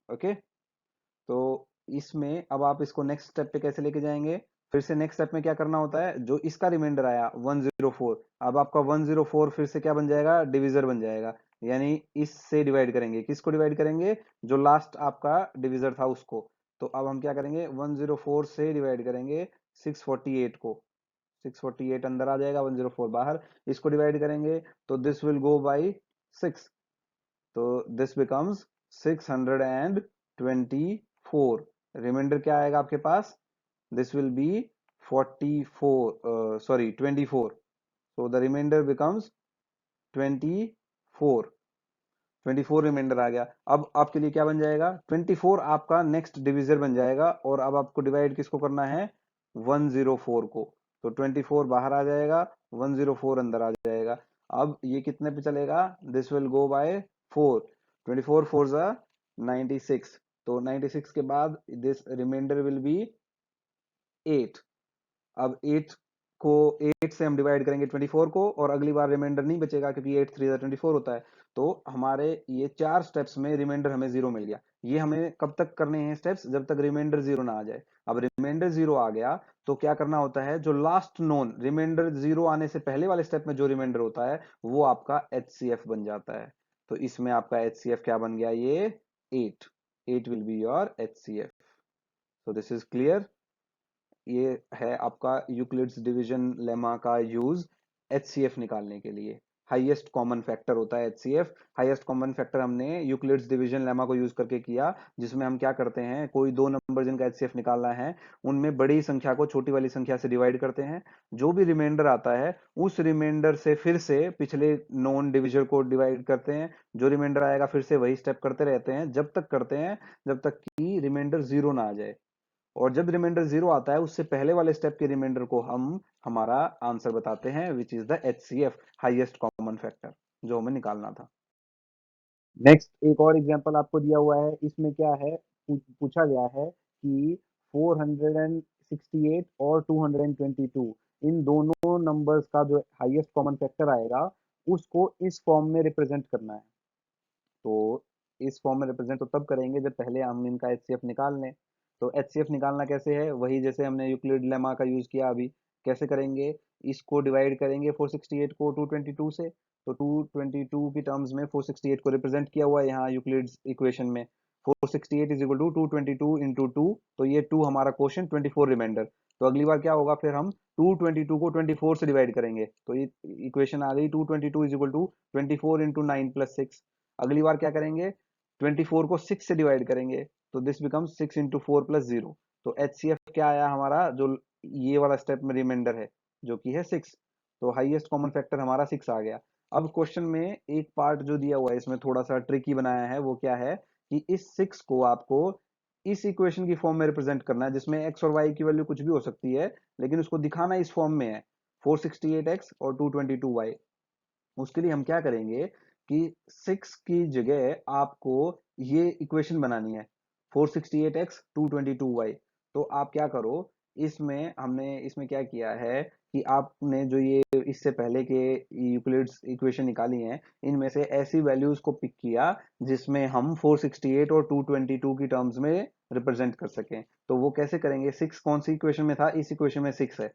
ओके, तो इसमें अब आप इसको नेक्स्ट स्टेप पे कैसे लेके जाएंगे? फिर से नेक्स्ट स्टेप में क्या करना होता है? जो इसका रिमाइंडर आया 104, अब आपका 104 फिर से क्या बन जाएगा? डिविजर बन जाएगा. यानी इससे डिवाइड करेंगे. किसको डिवाइड करेंगे? जो लास्ट आपका डिविजर था उसको. तो अब हम क्या करेंगे? 104 से डिवाइड करेंगे 648 को. 648 अंदर आ जाएगा, 104 बाहर. इसको डिवाइड करेंगे तो दिस विल गो बाई 6. तो दिस बिकम्स 624. रिमाइंडर क्या आएगा आपके पास? This will be 44, sorry 24. so the remainder becomes 24. 24 remainder आ गया. अब आपके लिए क्या बन जाएगा? 24 आपका नेक्स्ट डिविजर बन जाएगा. और अब आपको डिवाइड किसको करना है? 104 को. तो 24 बाहर आ जाएगा, 104 अंदर आ जाएगा. अब ये कितने पे चलेगा? This will go bye 4. 24 4 जा 96. तो 96 के बाद दिस रिमाइंडर विल बी 8. अब 8 को 8 से हम डिवाइड करेंगे 24 को, और अगली बार रिमाइंडर नहीं बचेगा क्योंकि 8 3 24 होता है. तो हमारे ये 4 स्टेप्स में रिमाइंडर हमें 0 मिल गया. ये हमें कब तक करने हैं स्टेप्स? जब तक रिमाइंडर 0 ना आ जाए. अब रिमाइंडर 0 आ गया तो क्या करना होता है? जो लास्ट नोन रिमाइंडर 0 आने से पहले वाले स्टेप में जो रिमाइंडर होता है वो आपका एचसीएफ बन जाता है. तो इसमें आपका एचसीएफ क्या बन गया? ये 8. 8 will be your HCF. So this is clear. ये है आपका यूक्लिड्स डिवीजन लेमा का यूज एचसीएफ निकालने के लिए. हाईएस्ट कॉमन फैक्टर होता है एचसीएफ. हाईएस्ट कॉमन फैक्टर हमने यूक्लिड्स डिवीजन लेमा को यूज करके किया, जिसमें हम क्या करते हैं? कोई दो नंबर जिनका एचसीएफ निकालना है, उनमें बड़ी संख्या को छोटी वाली संख्या से डिवाइड करते हैं. जो भी रिमाइंडर आता है उस रिमाइंडर से फिर से पिछले नॉन डिविजर को डिवाइड करते हैं. जो रिमाइंडर आएगा फिर से वही स्टेप करते रहते हैं, जब तक करते हैं जब तक कि रिमाइंडर 0 ना आ जाए. और जब रिमाइंडर 0 आता है उससे पहले वाले स्टेप के रिमाइंडर को हम हमारा आंसर बताते हैं, which is the HCF, highest common factor, जो हमें निकालना था. नेक्स्ट एक और एग्जांपल आपको दिया हुआ है. इसमें क्या है? पूछा गया है कि 468 और 222, इन दोनों नंबर्स का जो हाईएस्ट कॉमन फैक्टर आएगा उसको इस फॉर्म में रिप्रेजेंट करना है. तो इस फॉर्म में रिप्रेजेंट तो तब करेंगे जब पहले हम इनका एचसीएफ निकाल लें. तो एचसीएफ निकालना कैसे है? वही जैसे हमने यूक्लिड लेमा का यूज किया अभी. कैसे करेंगे? इसको डिवाइड करेंगे 468 को 222 से, तो 222 की टर्म्स में 468 को रिप्रेजेंट किया हुआ है यहाँ यूक्लिड्स इक्वेशन में। 468 इज इक्वल टू 222 इंटू 2, तो ये 2 हमारा क्वेश्चन, 24 रिमाइंडर। तो अगली बार क्या होगा, फिर हम 222 को 24 से डिवाइड करेंगे, तो ये इक्वेशन आ गई 222 is equal to 24 into 9 plus 6। अगली बार क्या करेंगे, 24 को 6 से डिवाइड करेंगे, तो दिस बिकम्स 6 इंटू 4 प्लस 0। तो HCF क्या आया हमारा, जो ये वाला स्टेप में रिमाइंडर है जो कि है 6, तो हाईएस्ट कॉमन फैक्टर हमारा 6 आ गया। अब क्वेश्चन में एक पार्ट जो दिया हुआ है इसमें थोड़ा सा ट्रिकी बनाया है, वो क्या है कि इस 6 को आपको इस इक्वेशन की फॉर्म में रिप्रेजेंट करना है, जिसमें x और y की वैल्यू कुछ भी हो सकती है, लेकिन उसको दिखाना इस फॉर्म में है, 468x और 222y। उसके लिए हम क्या करेंगे कि 6 की जगह आपको ये इक्वेशन बनानी है, 468x 222y। तो आप क्या करो, इसमें हमने इसमें क्या किया है कि आपने जो ये इससे पहले के यूक्लिड्स इक्वेशन निकाली हैं, इनमें से ऐसी वैल्यूज को पिक किया जिसमें हम 468 और 222 की टर्म्स में रिप्रेजेंट कर सकें। तो वो कैसे करेंगे, 6 कौन सी इक्वेशन में था, इस इक्वेशन में 6 है,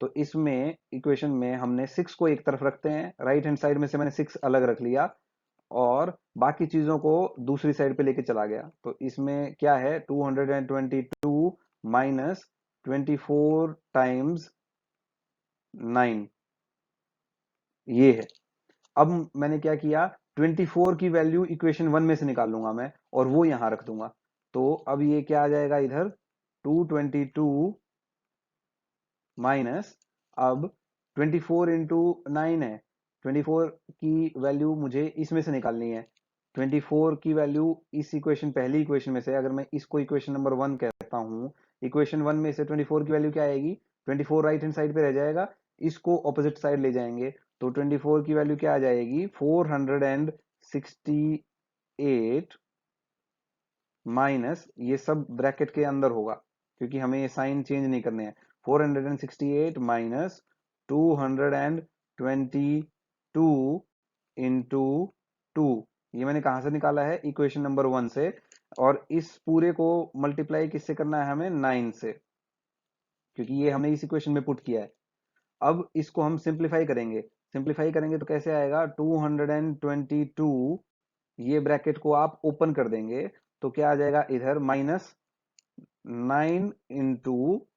तो इसमें इक्वेशन में हमने 6 को एक तरफ रखते हैं, राइट हैंड साइड में से मैंने 6 अलग रख लिया और बाकी चीजों को दूसरी साइड पे लेके चला गया। तो इसमें क्या है, 222 माइनस 24 टाइम्स 9, ये है। अब मैंने क्या किया, 24 की वैल्यू इक्वेशन 1 में से निकाल लूंगा मैं और वो यहां रख दूंगा। तो अब ये क्या आ जाएगा इधर, 222 माइनस, अब 24 इंटू 9 है, 24 की वैल्यू मुझे इसमें से निकालनी है। 24 की वैल्यू इस इक्वेशन, पहली इक्वेशन में से, अगर मैं इसको इक्वेशन नंबर 1 कहता हूं, इक्वेशन 1 में से 24 की वैल्यू क्या आएगी, 24 राइट हैंड साइड पे रह जाएगा, इसको ऑपोजिट साइड ले जाएंगे, तो 24 की वैल्यू क्या आ जाएगी, 468 माइनस, ये सब ब्रैकेट के अंदर होगा क्योंकि हमें ये साइन चेंज नहीं करने हैं। 468 माइनस 222 इंटू 2, ये मैंने कहां से निकाला है, इक्वेशन नंबर 1 से, और इस पूरे को मल्टीप्लाई किससे करना है हमें, 9 से, क्योंकि ये हमने इस इक्वेशन में पुट किया है। अब इसको हम सिंप्लीफाई करेंगे, सिंप्लीफाई करेंगे तो कैसे आएगा, 222, ये ब्रैकेट को आप ओपन कर देंगे तो क्या आ जाएगा इधर, माइनस 9 इंटू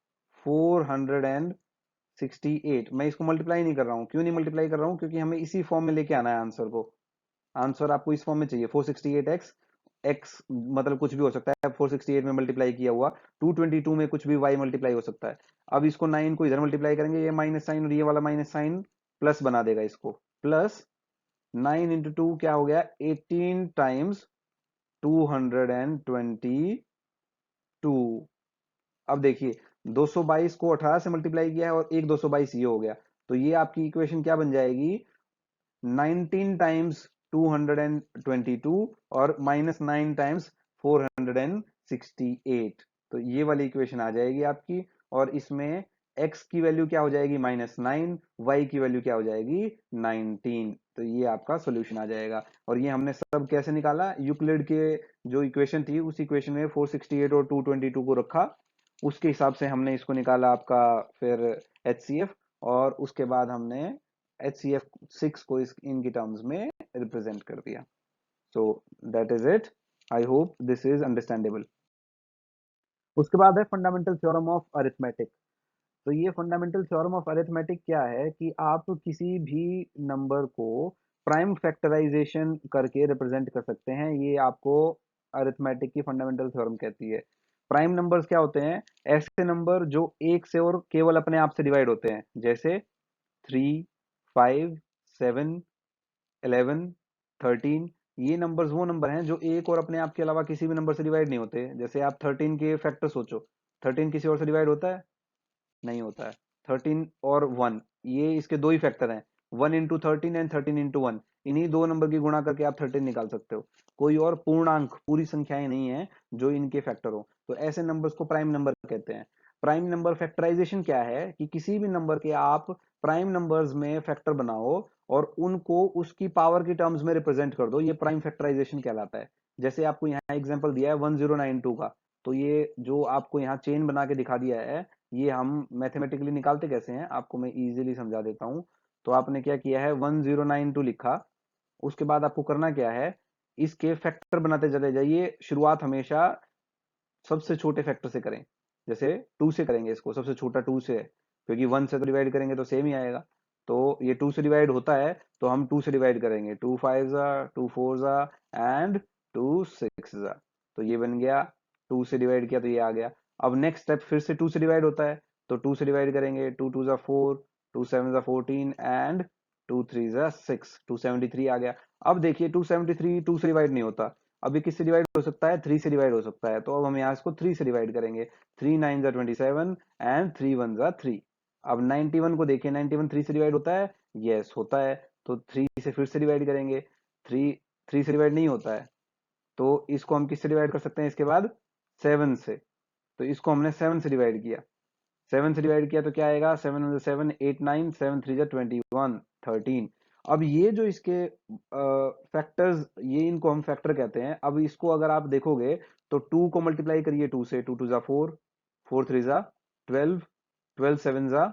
468। मैं इसको मल्टीप्लाई नहीं कर रहा हूं, क्यों नहीं मल्टीप्लाई कर रहा हूं, क्योंकि हमें इसी फॉर्म में लेके आना है आंसर को। आंसर आपको इस फॉर्म में चाहिए, 468x, x मतलब कुछ भी हो सकता है 468 में मल्टीप्लाई किया हुआ, 222 में कुछ भी y मल्टीप्लाई हो सकता है। अब इसको 9 को इधर मल्टीप्लाई करेंगे, ये माइनस साइन और ये वाला माइनस साइन प्लस बना देगा इसको, प्लस 9 इंटू 2 क्या हो गया, 18 टाइम्स 222। अब देखिए 222 को 18 से मल्टीप्लाई किया है और एक 222 ये हो गया, तो ये आपकी इक्वेशन क्या बन जाएगी, 19 टाइम्स 222 और माइनस 9 टाइम्स 468, तो ये वाली इक्वेशन आ जाएगी आपकी। और इसमें x की वैल्यू क्या हो जाएगी, -9, y की वैल्यू क्या हो जाएगी, 19, तो ये आपका सॉल्यूशन आ जाएगा। और ये हमने सब कैसे निकाला, यूक्लिड के जो इक्वेशन थी उस इक्वेशन में 468 और 222 को रखा, उसके हिसाब से हमने इसको निकाला आपका फिर HCF, और उसके बाद हमने HCF 6 को इनकी टर्म्स में रिप्रेजेंट कर दिया। So that is it, I hope this is understandable. उसके बाद है फंडामेंटल थ्योरम ऑफ अरिथमेटिक। तो ये फंडामेंटल थ्योरम ऑफ अरिथमेटिक क्या है कि आप किसी भी नंबर को प्राइम फैक्टराइजेशन करके रिप्रेजेंट कर सकते हैं, ये आपको अरिथमेटिक की फंडामेंटल थ्योरम कहती है। प्राइम नंबर्स क्या होते हैं, ऐसे नंबर जो एक से और केवल अपने आप से डिवाइड होते हैं, जैसे 3, 5, 7, 11, 13। ये नंबर्स वो नंबर हैं जो एक और अपने आप के अलावा किसी भी नंबर से डिवाइड नहीं होते। जैसे आप 13 के फैक्टर सोचो, 13 किसी और से डिवाइड होता है, नहीं होता है। 13 और 1, ये इसके दो ही फैक्टर हैं, 1 इंटू 13 एंड 13 इंटू 1, इन्हीं दो नंबर की गुणा करके आप 13 निकाल सकते हो। कोई और पूर्णांक, पूरी संख्याएं नहीं है जो इनके फैक्टर हो, तो ऐसे नंबर्स को प्राइम नंबर कहते हैं। प्राइम नंबर फैक्टराइजेशन क्या है कि किसी भी नंबर के आप प्राइम नंबर्स में फैक्टर बनाओ और उनको उसकी पावर की टर्म्स में रिप्रेजेंट कर दो, ये प्राइम फैक्टराइजेशन कहलाता है। जैसे आपको यहाँ एग्जांपल दिया है 1092 का, तो ये जो आपको यहाँ चेन बना के दिखा दिया है, ये हम मैथमेटिकली निकालते कैसे हैं, आपको मैं इजीली समझा देता हूँ। तो आपने क्या किया है, 1092 लिखा, उसके बाद आपको करना क्या है, इसके फैक्टर बनाते चले जाइए। शुरुआत हमेशा सबसे छोटे फैक्टर से करें, जैसे 2 से करेंगे इसको, सबसे छोटा 2 से है, क्योंकि 1 से तो डिवाइड करेंगे तो सेम ही आएगा। तो ये 2 से डिवाइड होता है तो हम 2 से डिवाइड करेंगे, 2 5 जा, 2 4 जा एंड 2 6 जा। तो ये बन गया, 2 से डिवाइड किया तो ये आ गया। अब नेक्स्ट स्टेप फिर से 2 से डिवाइड होता है तो 2 से डिवाइड करेंगे, 2 2 जा 4, 2 7 जा 14 एंड 2 3 जा 6, 273 आ गया। अब देखिए 273 2 से डिवाइड नहीं होता, अब ये किससे डिवाइड हो सकता है, 3 से डिवाइड हो सकता है। तो अब हम यहाँ इसको 3 से डिवाइड करेंगे, 3 9 जा 27 एंड 3 1 जा 3। अब 91 को देखिए, 91 3 से डिवाइड होता है, यस होता है। तो 3 से फिर से डिवाइड करेंगे, 3 3 से डिवाइड नहीं होता है, तो इसको हम किससे डिवाइड कर सकते हैं इसके बाद, 7 से। तो इसको हमने 7 से डिवाइड किया, 7 से डिवाइड किया तो क्या आएगा, 7 7 8 9, 7 3 जा 21 13। अब ये जो इसके फैक्टर्स, ये इनको हम फैक्टर कहते हैं। अब इसको अगर आप देखोगे तो 2 को मल्टीप्लाई करिए 2 से, 2 2 जा 4, 4 3 जा 12, 12 7 जा,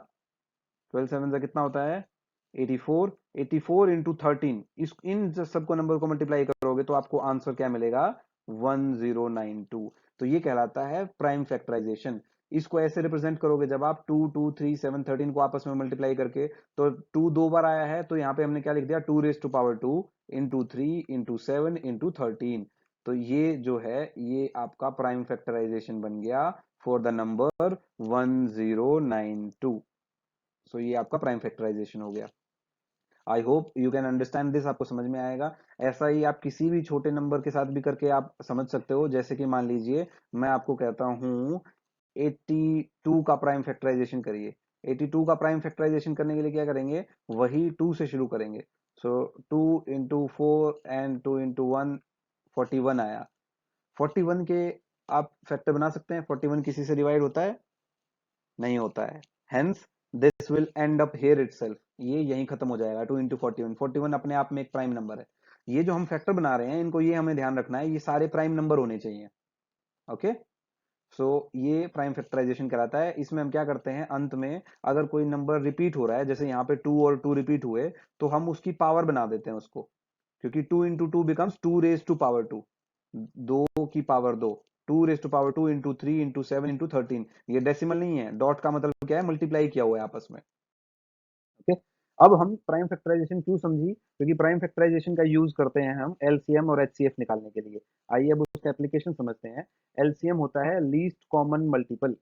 12 7 जा कितना होता है, 84, 84 इंटू 13। इस इन सबको नंबर को मल्टीप्लाई करोगे तो आपको आंसर क्या मिलेगा, 1092। तो ये कहलाता है प्राइम फैक्टराइजेशन। इसको ऐसे रिप्रेजेंट करोगे, जब आप 2 2 3 7 13 को आपस में मल्टीप्लाई करके, तो 2 दो बार आया है तो यहाँ पे हमने क्या लिख दिया, 2 raise to power 2 into 3 into 7 into 13। तो ये जो है ये आपका प्राइम फैक्टराइजेशन बन गया फॉर द नंबर 1092। सो ये आपका प्राइम फैक्टराइजेशन हो गया। I hope you can understand this, आपको समझ में आएगा। ऐसा ही आप किसी भी छोटे नंबर के साथ भी करके आप समझ सकते हो। जैसे कि मान लीजिए मैं आपको कहता हूं 82 का प्राइम फैक्टराइजेशन करिए। 82 का प्राइम फैक्टराइजेशन करने के लिए क्या करेंगे, वही 2 से शुरू करेंगे। सो 2 इंटू 4 एंड 2 इंटू 1, 41 आया। 41 के आप फैक्टर बना सकते हैं, 41 किसी से डिवाइड होता है, नहीं होता है। Hence this will and up here itself, ये यहीं खत्म हो जाएगा। 2 इंटू 41, 41 अपने आप में एक प्राइम नंबर है। ये जो हम फैक्टर बना रहे हैं, इनको ये हमें ध्यान रखना है, ये सारे प्राइम नंबर होने चाहिए। ओके, सो ये प्राइम फैक्टराइजेशन कहलाता है। इसमें हम क्या करते हैं, अंत में अगर कोई नंबर रिपीट हो रहा है, जैसे यहाँ पे 2 और 2 रिपीट हुए, तो हम उसकी पावर बना देते हैं उसको, क्योंकि 2 into 2 becomes 2 raise to power 2, 2 की power 2, 2 raise to power 2 into 3 into 7 into 13। ये डेसिमल नहीं है, डॉट का मतलब क्या है, मल्टीप्लाई किया हुआ है आपस में। ओके, अब हम प्राइम फैक्टराइजेशन क्यों समझी, क्योंकि प्राइम फैक्टराइजेशन का यूज करते हैं हम एलसीएम और एचसीएफ निकालने के लिए। आइए अब उसका एप्लीकेशन समझते हैं। एलसीएम होता है लीस्ट कॉमन मल्टीपल,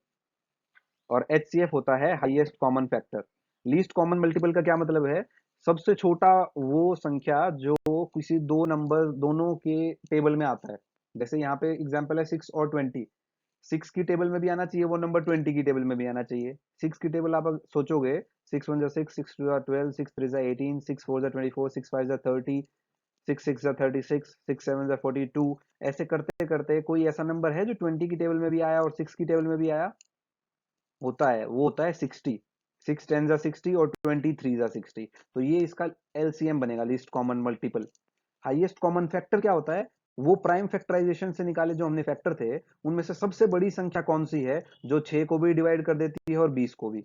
और एचसीएफ होता है highest common factor. Least common multiple का क्या मतलब है, सबसे छोटा वो संख्या जो किसी दो नंबर दोनों के टेबल में आता है। जैसे यहाँ पे एग्जांपल है 6 और 20, 6 की टेबल में भी आना चाहिए वो नंबर, 20 की टेबल में भी आना चाहिए। 6 की टेबल आप अगर सोचोगे, 6 1 जा 6, 6 2 जा 12, 6 3 जा 18, 6 4 जा 24, 6 5 जा 30, 6 6 जा 36, 6 7 जा 42। ऐसे करते करते कोई ऐसा नंबर है जो 20 की टेबल में भी आया और 6 की टेबल में भी आया, होता है, वो होता है 60। 6 10 जा 60 और 23 जा 60। तो ये इसका एलसीएम बनेगा, least common multiple. Highest common factor क्या होता है, वो प्राइम फैक्टराइजेशन से निकाले जो हमने फैक्टर थे, उनमें से सबसे बड़ी संख्या कौन सी है जो 6 को भी डिवाइड कर देती है और 20 को भी।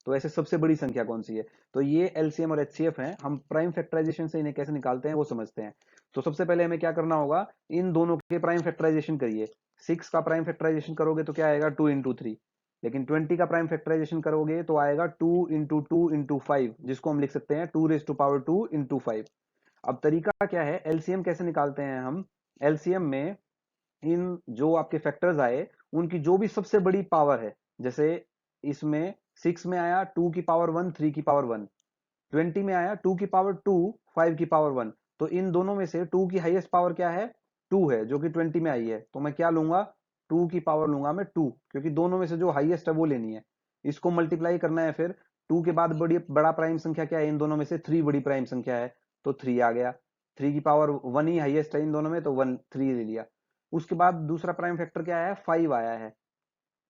तो ऐसे सबसे बड़ी संख्या कौन सी है, तो ये एलसीएम और एचसीएफ है। हम प्राइम फैक्टराइजेशन से इन्हें कैसे निकालते हैं वो समझते हैं। तो सबसे पहले हमें क्या करना होगा, इन दोनों के प्राइम फैक्टराइजेशन करिए। 6 का प्राइम फैक्टराइजेशन करोगे तो क्या आएगा, 2 इंटू 3। लेकिन 20 का प्राइम फैक्टराइजेशन करोगे तो आएगा 2 इंटू 2 इंटू 5, जिसको हम लिख सकते हैं 2 रेज टू पावर 2 इंटू 5। अब तरीका क्या है, एलसीएम कैसे निकालते हैं हम, एलसीएम में इन जो आपके फैक्टर्स आए उनकी जो भी सबसे बड़ी पावर है, जैसे इसमें 6 में आया 2 की पावर 1, 3 की पावर 1, 20 में आया 2 की पावर 2, 5 की पावर 1। तो इन दोनों में से 2 की हाईएस्ट पावर क्या है, 2 है, जो कि 20 में आई है। तो मैं क्या लूंगा, 2 की पावर लूंगा मैं 2, क्योंकि दोनों में से जो हाईएस्ट है वो लेनी है। इसको मल्टीप्लाई करना है फिर, 2 के बाद बड़ा प्राइम संख्या क्या है इन दोनों में से, 3 बड़ी प्राइम संख्या है, तो 3 आ गया। 3 की पावर 1 ही हाईएस्ट है इन दोनों में, तो 1 3 ले लिया। उसके बाद दूसरा प्राइम फैक्टर क्या है, 5 आया है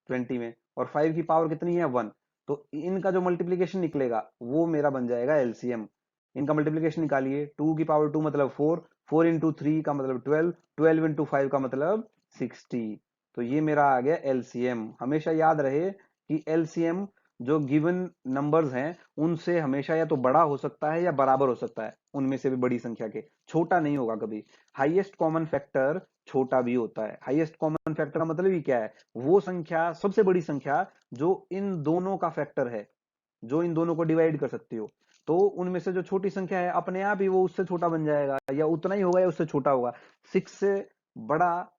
20 में, और 5 की पावर कितनी है, 1। तो इनका जो मल्टीप्लीकेशन निकलेगा वो मेरा बन जाएगा एलसीएम। इनका मल्टीप्लीकेशन निकालिए, 2 की पावर 2 मतलब 4, 4 इंटू 3 का मतलब 12, 12 इंटू 5 का मतलब 60। तो ये मेरा आ गया एलसीएम। हमेशा याद रहे कि एलसीएम जो गिवन नंबर्स हैं उनसे हमेशा या तो बड़ा हो सकता है या बराबर हो सकता है, उनमें से भी बड़ी संख्या के, छोटा नहीं होगा कभी। हाईएस्ट कॉमन फैक्टर छोटा भी होता है। हाईएस्ट कॉमन फैक्टर का मतलब ही क्या है? वो संख्या, सबसे बड़ी संख्या जो इन दोनों का फैक्टर है, जो इन दोनों को डिवाइड कर सकती हो। तो उनमें से जो छोटी संख्या है अपने आप ही वो उससे छोटा बन जाएगा, या उतना ही होगा या उससे छोटा होगा। 6 से बड़ा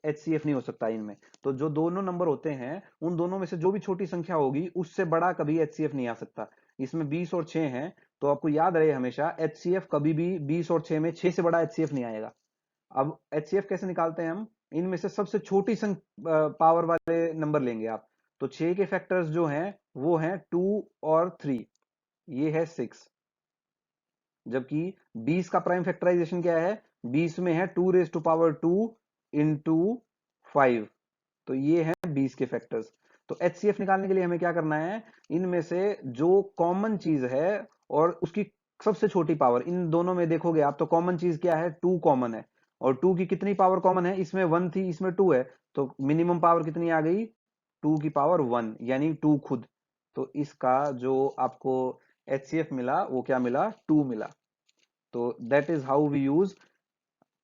एचसीएफ नहीं हो सकता इनमें। तो जो दोनों नंबर होते हैं उन दोनों में से जो भी छोटी संख्या होगी उससे बड़ा कभी एचसीएफ नहीं आ सकता। इसमें 20 और 6 हैं, तो आपको याद रहे हमेशा एचसीएफ कभी भी 20 और 6 में 6 से बड़ा एचसीएफ नहीं आएगा। अब एचसीएफ कैसे निकालते हैं हम? इनमें से सबसे छोटी पावर वाले नंबर लेंगे आप। तो 6 के फैक्टर्स जो हैं वो हैं 2 और 3, ये है 6। जबकि 20 का प्राइम फैक्टराइजेशन क्या है? 20 में है 2 रेज टू पावर 2 इंटू 5, तो ये है 20 के फैक्टर्स। तो एचसीएफ निकालने के लिए हमें क्या करना है? इनमें से जो कॉमन चीज है और उसकी सबसे छोटी पावर, इन दोनों में देखोगे आप तो कॉमन चीज क्या है? 2 कॉमन है। और 2 की कितनी पावर कॉमन है? इसमें 1 थी, इसमें 2 है, तो मिनिमम पावर कितनी आ गई? 2 की पावर 1, यानी 2 खुद। तो इसका जो आपको एचसीएफ मिला वो क्या मिला? 2 मिला। तो that is how we use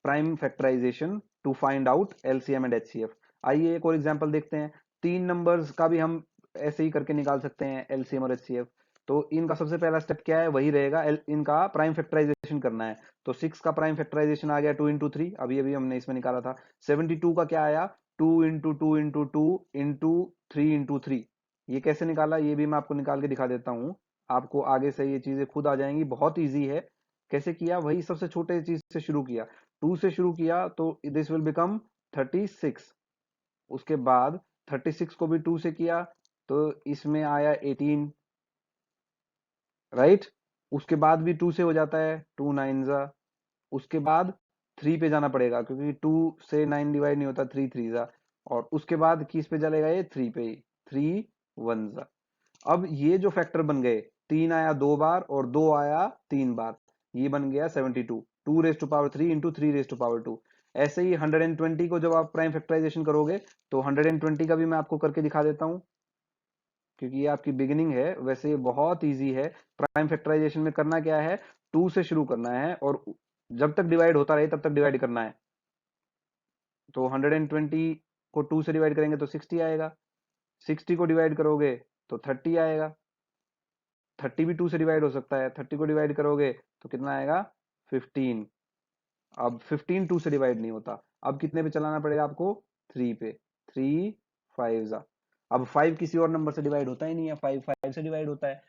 prime factorization to find out LCM and HCF. आइए एक और एग्जांपल देखते हैं। तीन नंबर्स का भी हम ऐसे ही करके निकाल सकते हैं एलसीएम और एचसीएफ। तो इनका सबसे पहला स्टेप क्या है? वही रहेगा, इनका प्राइम फैक्टराइजेशन करना है। तो 6 का प्राइम फैक्टराइजेशन आ गया 2 इंटू 3, अभी अभी हमने इसमें निकाला था। 72 का क्या आया? 2 इंटू 2 इंटू 2 इंटू 3 इंटू 3। ये कैसे निकाला ये भी मैं आपको निकाल के दिखा देता हूँ। आपको आगे से ये चीजें खुद आ जाएंगी, बहुत ईजी है। कैसे किया? वही सबसे छोटे चीज से शुरू किया, 2 से शुरू किया, तो दिस विल बिकम 36। उसके बाद 36 को भी 2 से किया, तो इसमें आया 18, राइट। उसके बाद भी 2 से हो जाता है, 2 9 जा। उसके बाद 3 पे जाना पड़ेगा क्योंकि 2 से 9 डिवाइड नहीं होता, 3 3 जा। और उसके बाद किस पे चलेगा? ये 3 पे ही, 3 1 जा। अब ये जो फैक्टर बन गए, 3 आया 2 बार और 2 आया 3 बार, ये बन गया 72, 2 raise to power 3 into 3 raise to power 2। ऐसे ही 120 को जब आप प्राइम फैक्टराइजेशन करोगे तो 120 का भी मैं आपको करके दिखा देता हूं, क्योंकि ये आपकी बिगिनिंग है। वैसे ये बहुत ईजी है। प्राइम फैक्टराइजेशन में करना क्या है? 2 से शुरू करना है और जब तक डिवाइड होता रहे तब तक डिवाइड करना है। तो 120 को 2 से डिवाइड करेंगे तो 60 आएगा, 60 को डिवाइड करोगे तो 30 आएगा, 30 भी 2 से डिवाइड हो सकता है, 30 को डिवाइड करोगे तो कितना आएगा? 15। अब 15 2 से डिवाइड नहीं होता, अब कितने पे चलाना पड़ेगा आपको? 3 पे, 3 5 जा। अब 5 किसी और नंबर से डिवाइड होता ही नहीं है, 5 5 से डिवाइड होता है।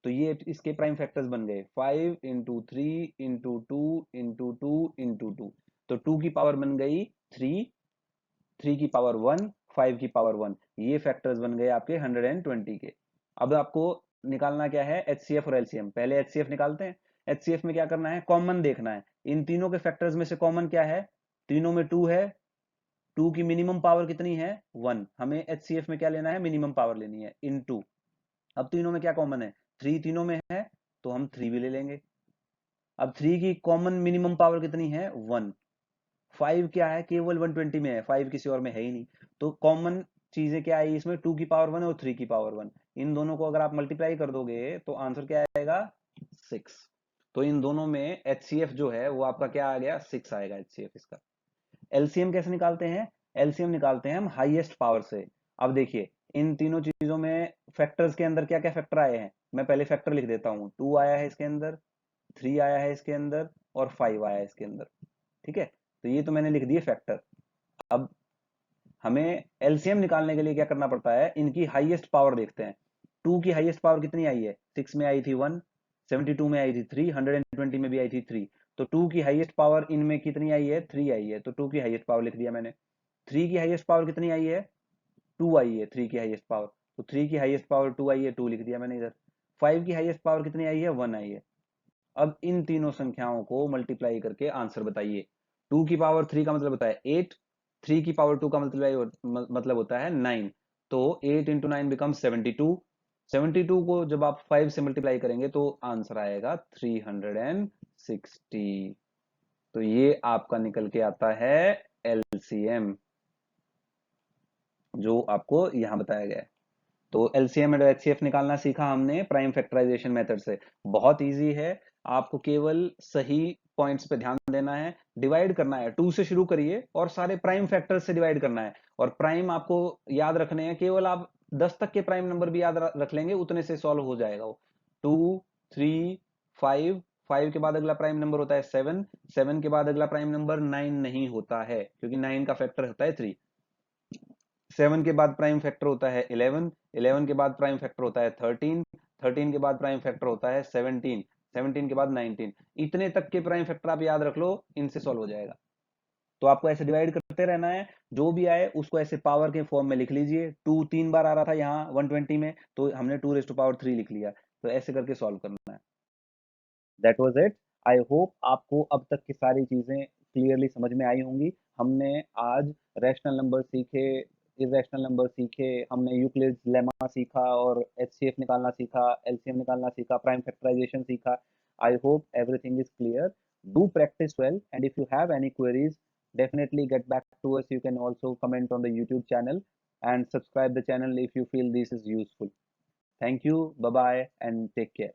तो ये इसके प्राइम फैक्टर्स बन गए, 5 इंटू 3 इंटू 2 इंटू 2 इंटू 2। तो 2 की पावर बन गई 3, 3 की पावर 1, 5 की पावर 1। ये फैक्टर्स बन गए आपके 120 के। अब आपको निकालना क्या है? एचसीएफ और एलसीएम। पहले एचसीएफ निकालते हैं। एचसीएफ में क्या करना है? कॉमन देखना है। इन तीनों के फैक्टर्स में से कॉमन क्या है? तीनों में 2 है, 2 की मिनिमम पावर कितनी है? 1। हमें एचसीएफ में क्या लेना है? मिनिमम पावर लेनी है, इन 2। अब तीनों में क्या कॉमन है? 3 तीनों में है, तो हम 3 भी ले लेंगे। अब 3 की कॉमन मिनिमम पावर कितनी है? 1। 5 क्या है? केवल 120 में है, 5 किसी और में है ही नहीं। तो कॉमन चीजें क्या आई इसमें? 2 की पावर 1 और 3 की पावर 1। इन दोनों को अगर आप मल्टीप्लाई कर दोगे तो आंसर क्या आएगा? 6। तो इन दोनों में एचसीएफ जो है वो आपका क्या आ गया? 6 आएगा एचसीएफ इसका। एलसीएम कैसे निकालते हैं? एलसीएम निकालते हैं हम हाईएस्ट पावर से। अब देखिए इन तीनों चीजों में फैक्टर्स के अंदर क्या क्या फैक्टर आए हैं, मैं पहले फैक्टर लिख देता हूं। 2 आया है इसके अंदर, 3 आया है इसके अंदर और 5 आया है इसके अंदर। ठीक है, तो ये तो मैंने लिख दिए फैक्टर। अब हमें एलसीएम निकालने के लिए क्या करना पड़ता है? इनकी हाईएस्ट पावर देखते हैं। 2 की हाईएस्ट पावर कितनी आई है? 6 में आई थी 1, 72 में आई थी 3, 120 में भी आई थी 3। तो 2 की हाईएस्ट पावर इनमें कितनी आई है? 3 आई है, तो 2 की हाईएस्ट पावर लिख दिया मैंने। 3 की हाईएस्ट पावर कितनी आई है? 2 आई है, 3 की हाईएस्ट पावर। तो 3 की हाईएस्ट पावर 2 आई है, 2 लिख दिया मैंने इधर। 5 की हाईएस्ट पावर कितनी आई है? 1 आई है। अब इन तीनों संख्याओं को मल्टीप्लाई करके आंसर बताइए। 2 की पावर 3 का मतलब होता है 8, 3 की पावर 2 का मतलब होता है 9। तो 8 इंटू 9 बिकम 72। 72 को जब आप 5 से मल्टीप्लाई करेंगे तो आंसर आएगा 360। तो ये आपका निकल के आता है एलसीएम, जो आपको यहां बताया गया है। तो एलसीएम एंड एचसीएफ निकालना सीखा हमने प्राइम फैक्टराइजेशन मेथड से। बहुत इजी है, आपको केवल सही पॉइंट्स पे ध्यान देना है, डिवाइड करना है, 2 से शुरू करिए और सारे प्राइम फैक्टर्स से डिवाइड करना है। और प्राइम आपको याद रखने हैं, केवल आप 10 तक के प्राइम नंबर भी याद रख लेंगे, उतने से सॉल्व हो जाएगा वो। 2, 3, 5, 5 के बाद अगला प्राइम नंबर होता है 7, 7 के बाद अगला प्राइम नंबर 9 नहीं होता है, क्योंकि 9 का फैक्टर होता है 3। 7 के बाद प्राइम फैक्टर होता है 11, 11 के बाद प्राइम फैक्टर होता है 13, 13 के बाद प्राइम फैक्टर होता है 17, 17 के बाद 19। इतने तक के प्राइम फैक्टर आप याद रख लो, इनसे सॉल्व हो जाएगा। तो आपको ऐसे डिवाइड करते रहना है, जो भी आए उसको ऐसे पावर के फॉर्म में लिख लीजिए। 2 3 बार आ रहा था यहाँ 120 में, तो हमने 2 रेज़ टू पावर 3 लिख लिया। तो ऐसे करके सॉल्व करना है। That was it. I hope आपको अब तक की सारी चीज़ें क्लियरली समझ में आई होंगी। हमने आज रैशनल नंबर सीखे, इर्रेशनल नंबर सीखे, हमने यूक्लिड्स लेमा सीखा और एचसीएफ निकालना सीखा, एलसीएम निकालना सीखा, प्राइम फैक्टराइजेशन सीखा। I hope everything is clear. Do practice well, and if you have any queries, definitely get back to us. You can also comment on the YouTube channel and subscribe the channel if you feel this is useful. Thank you, bye bye, and take care.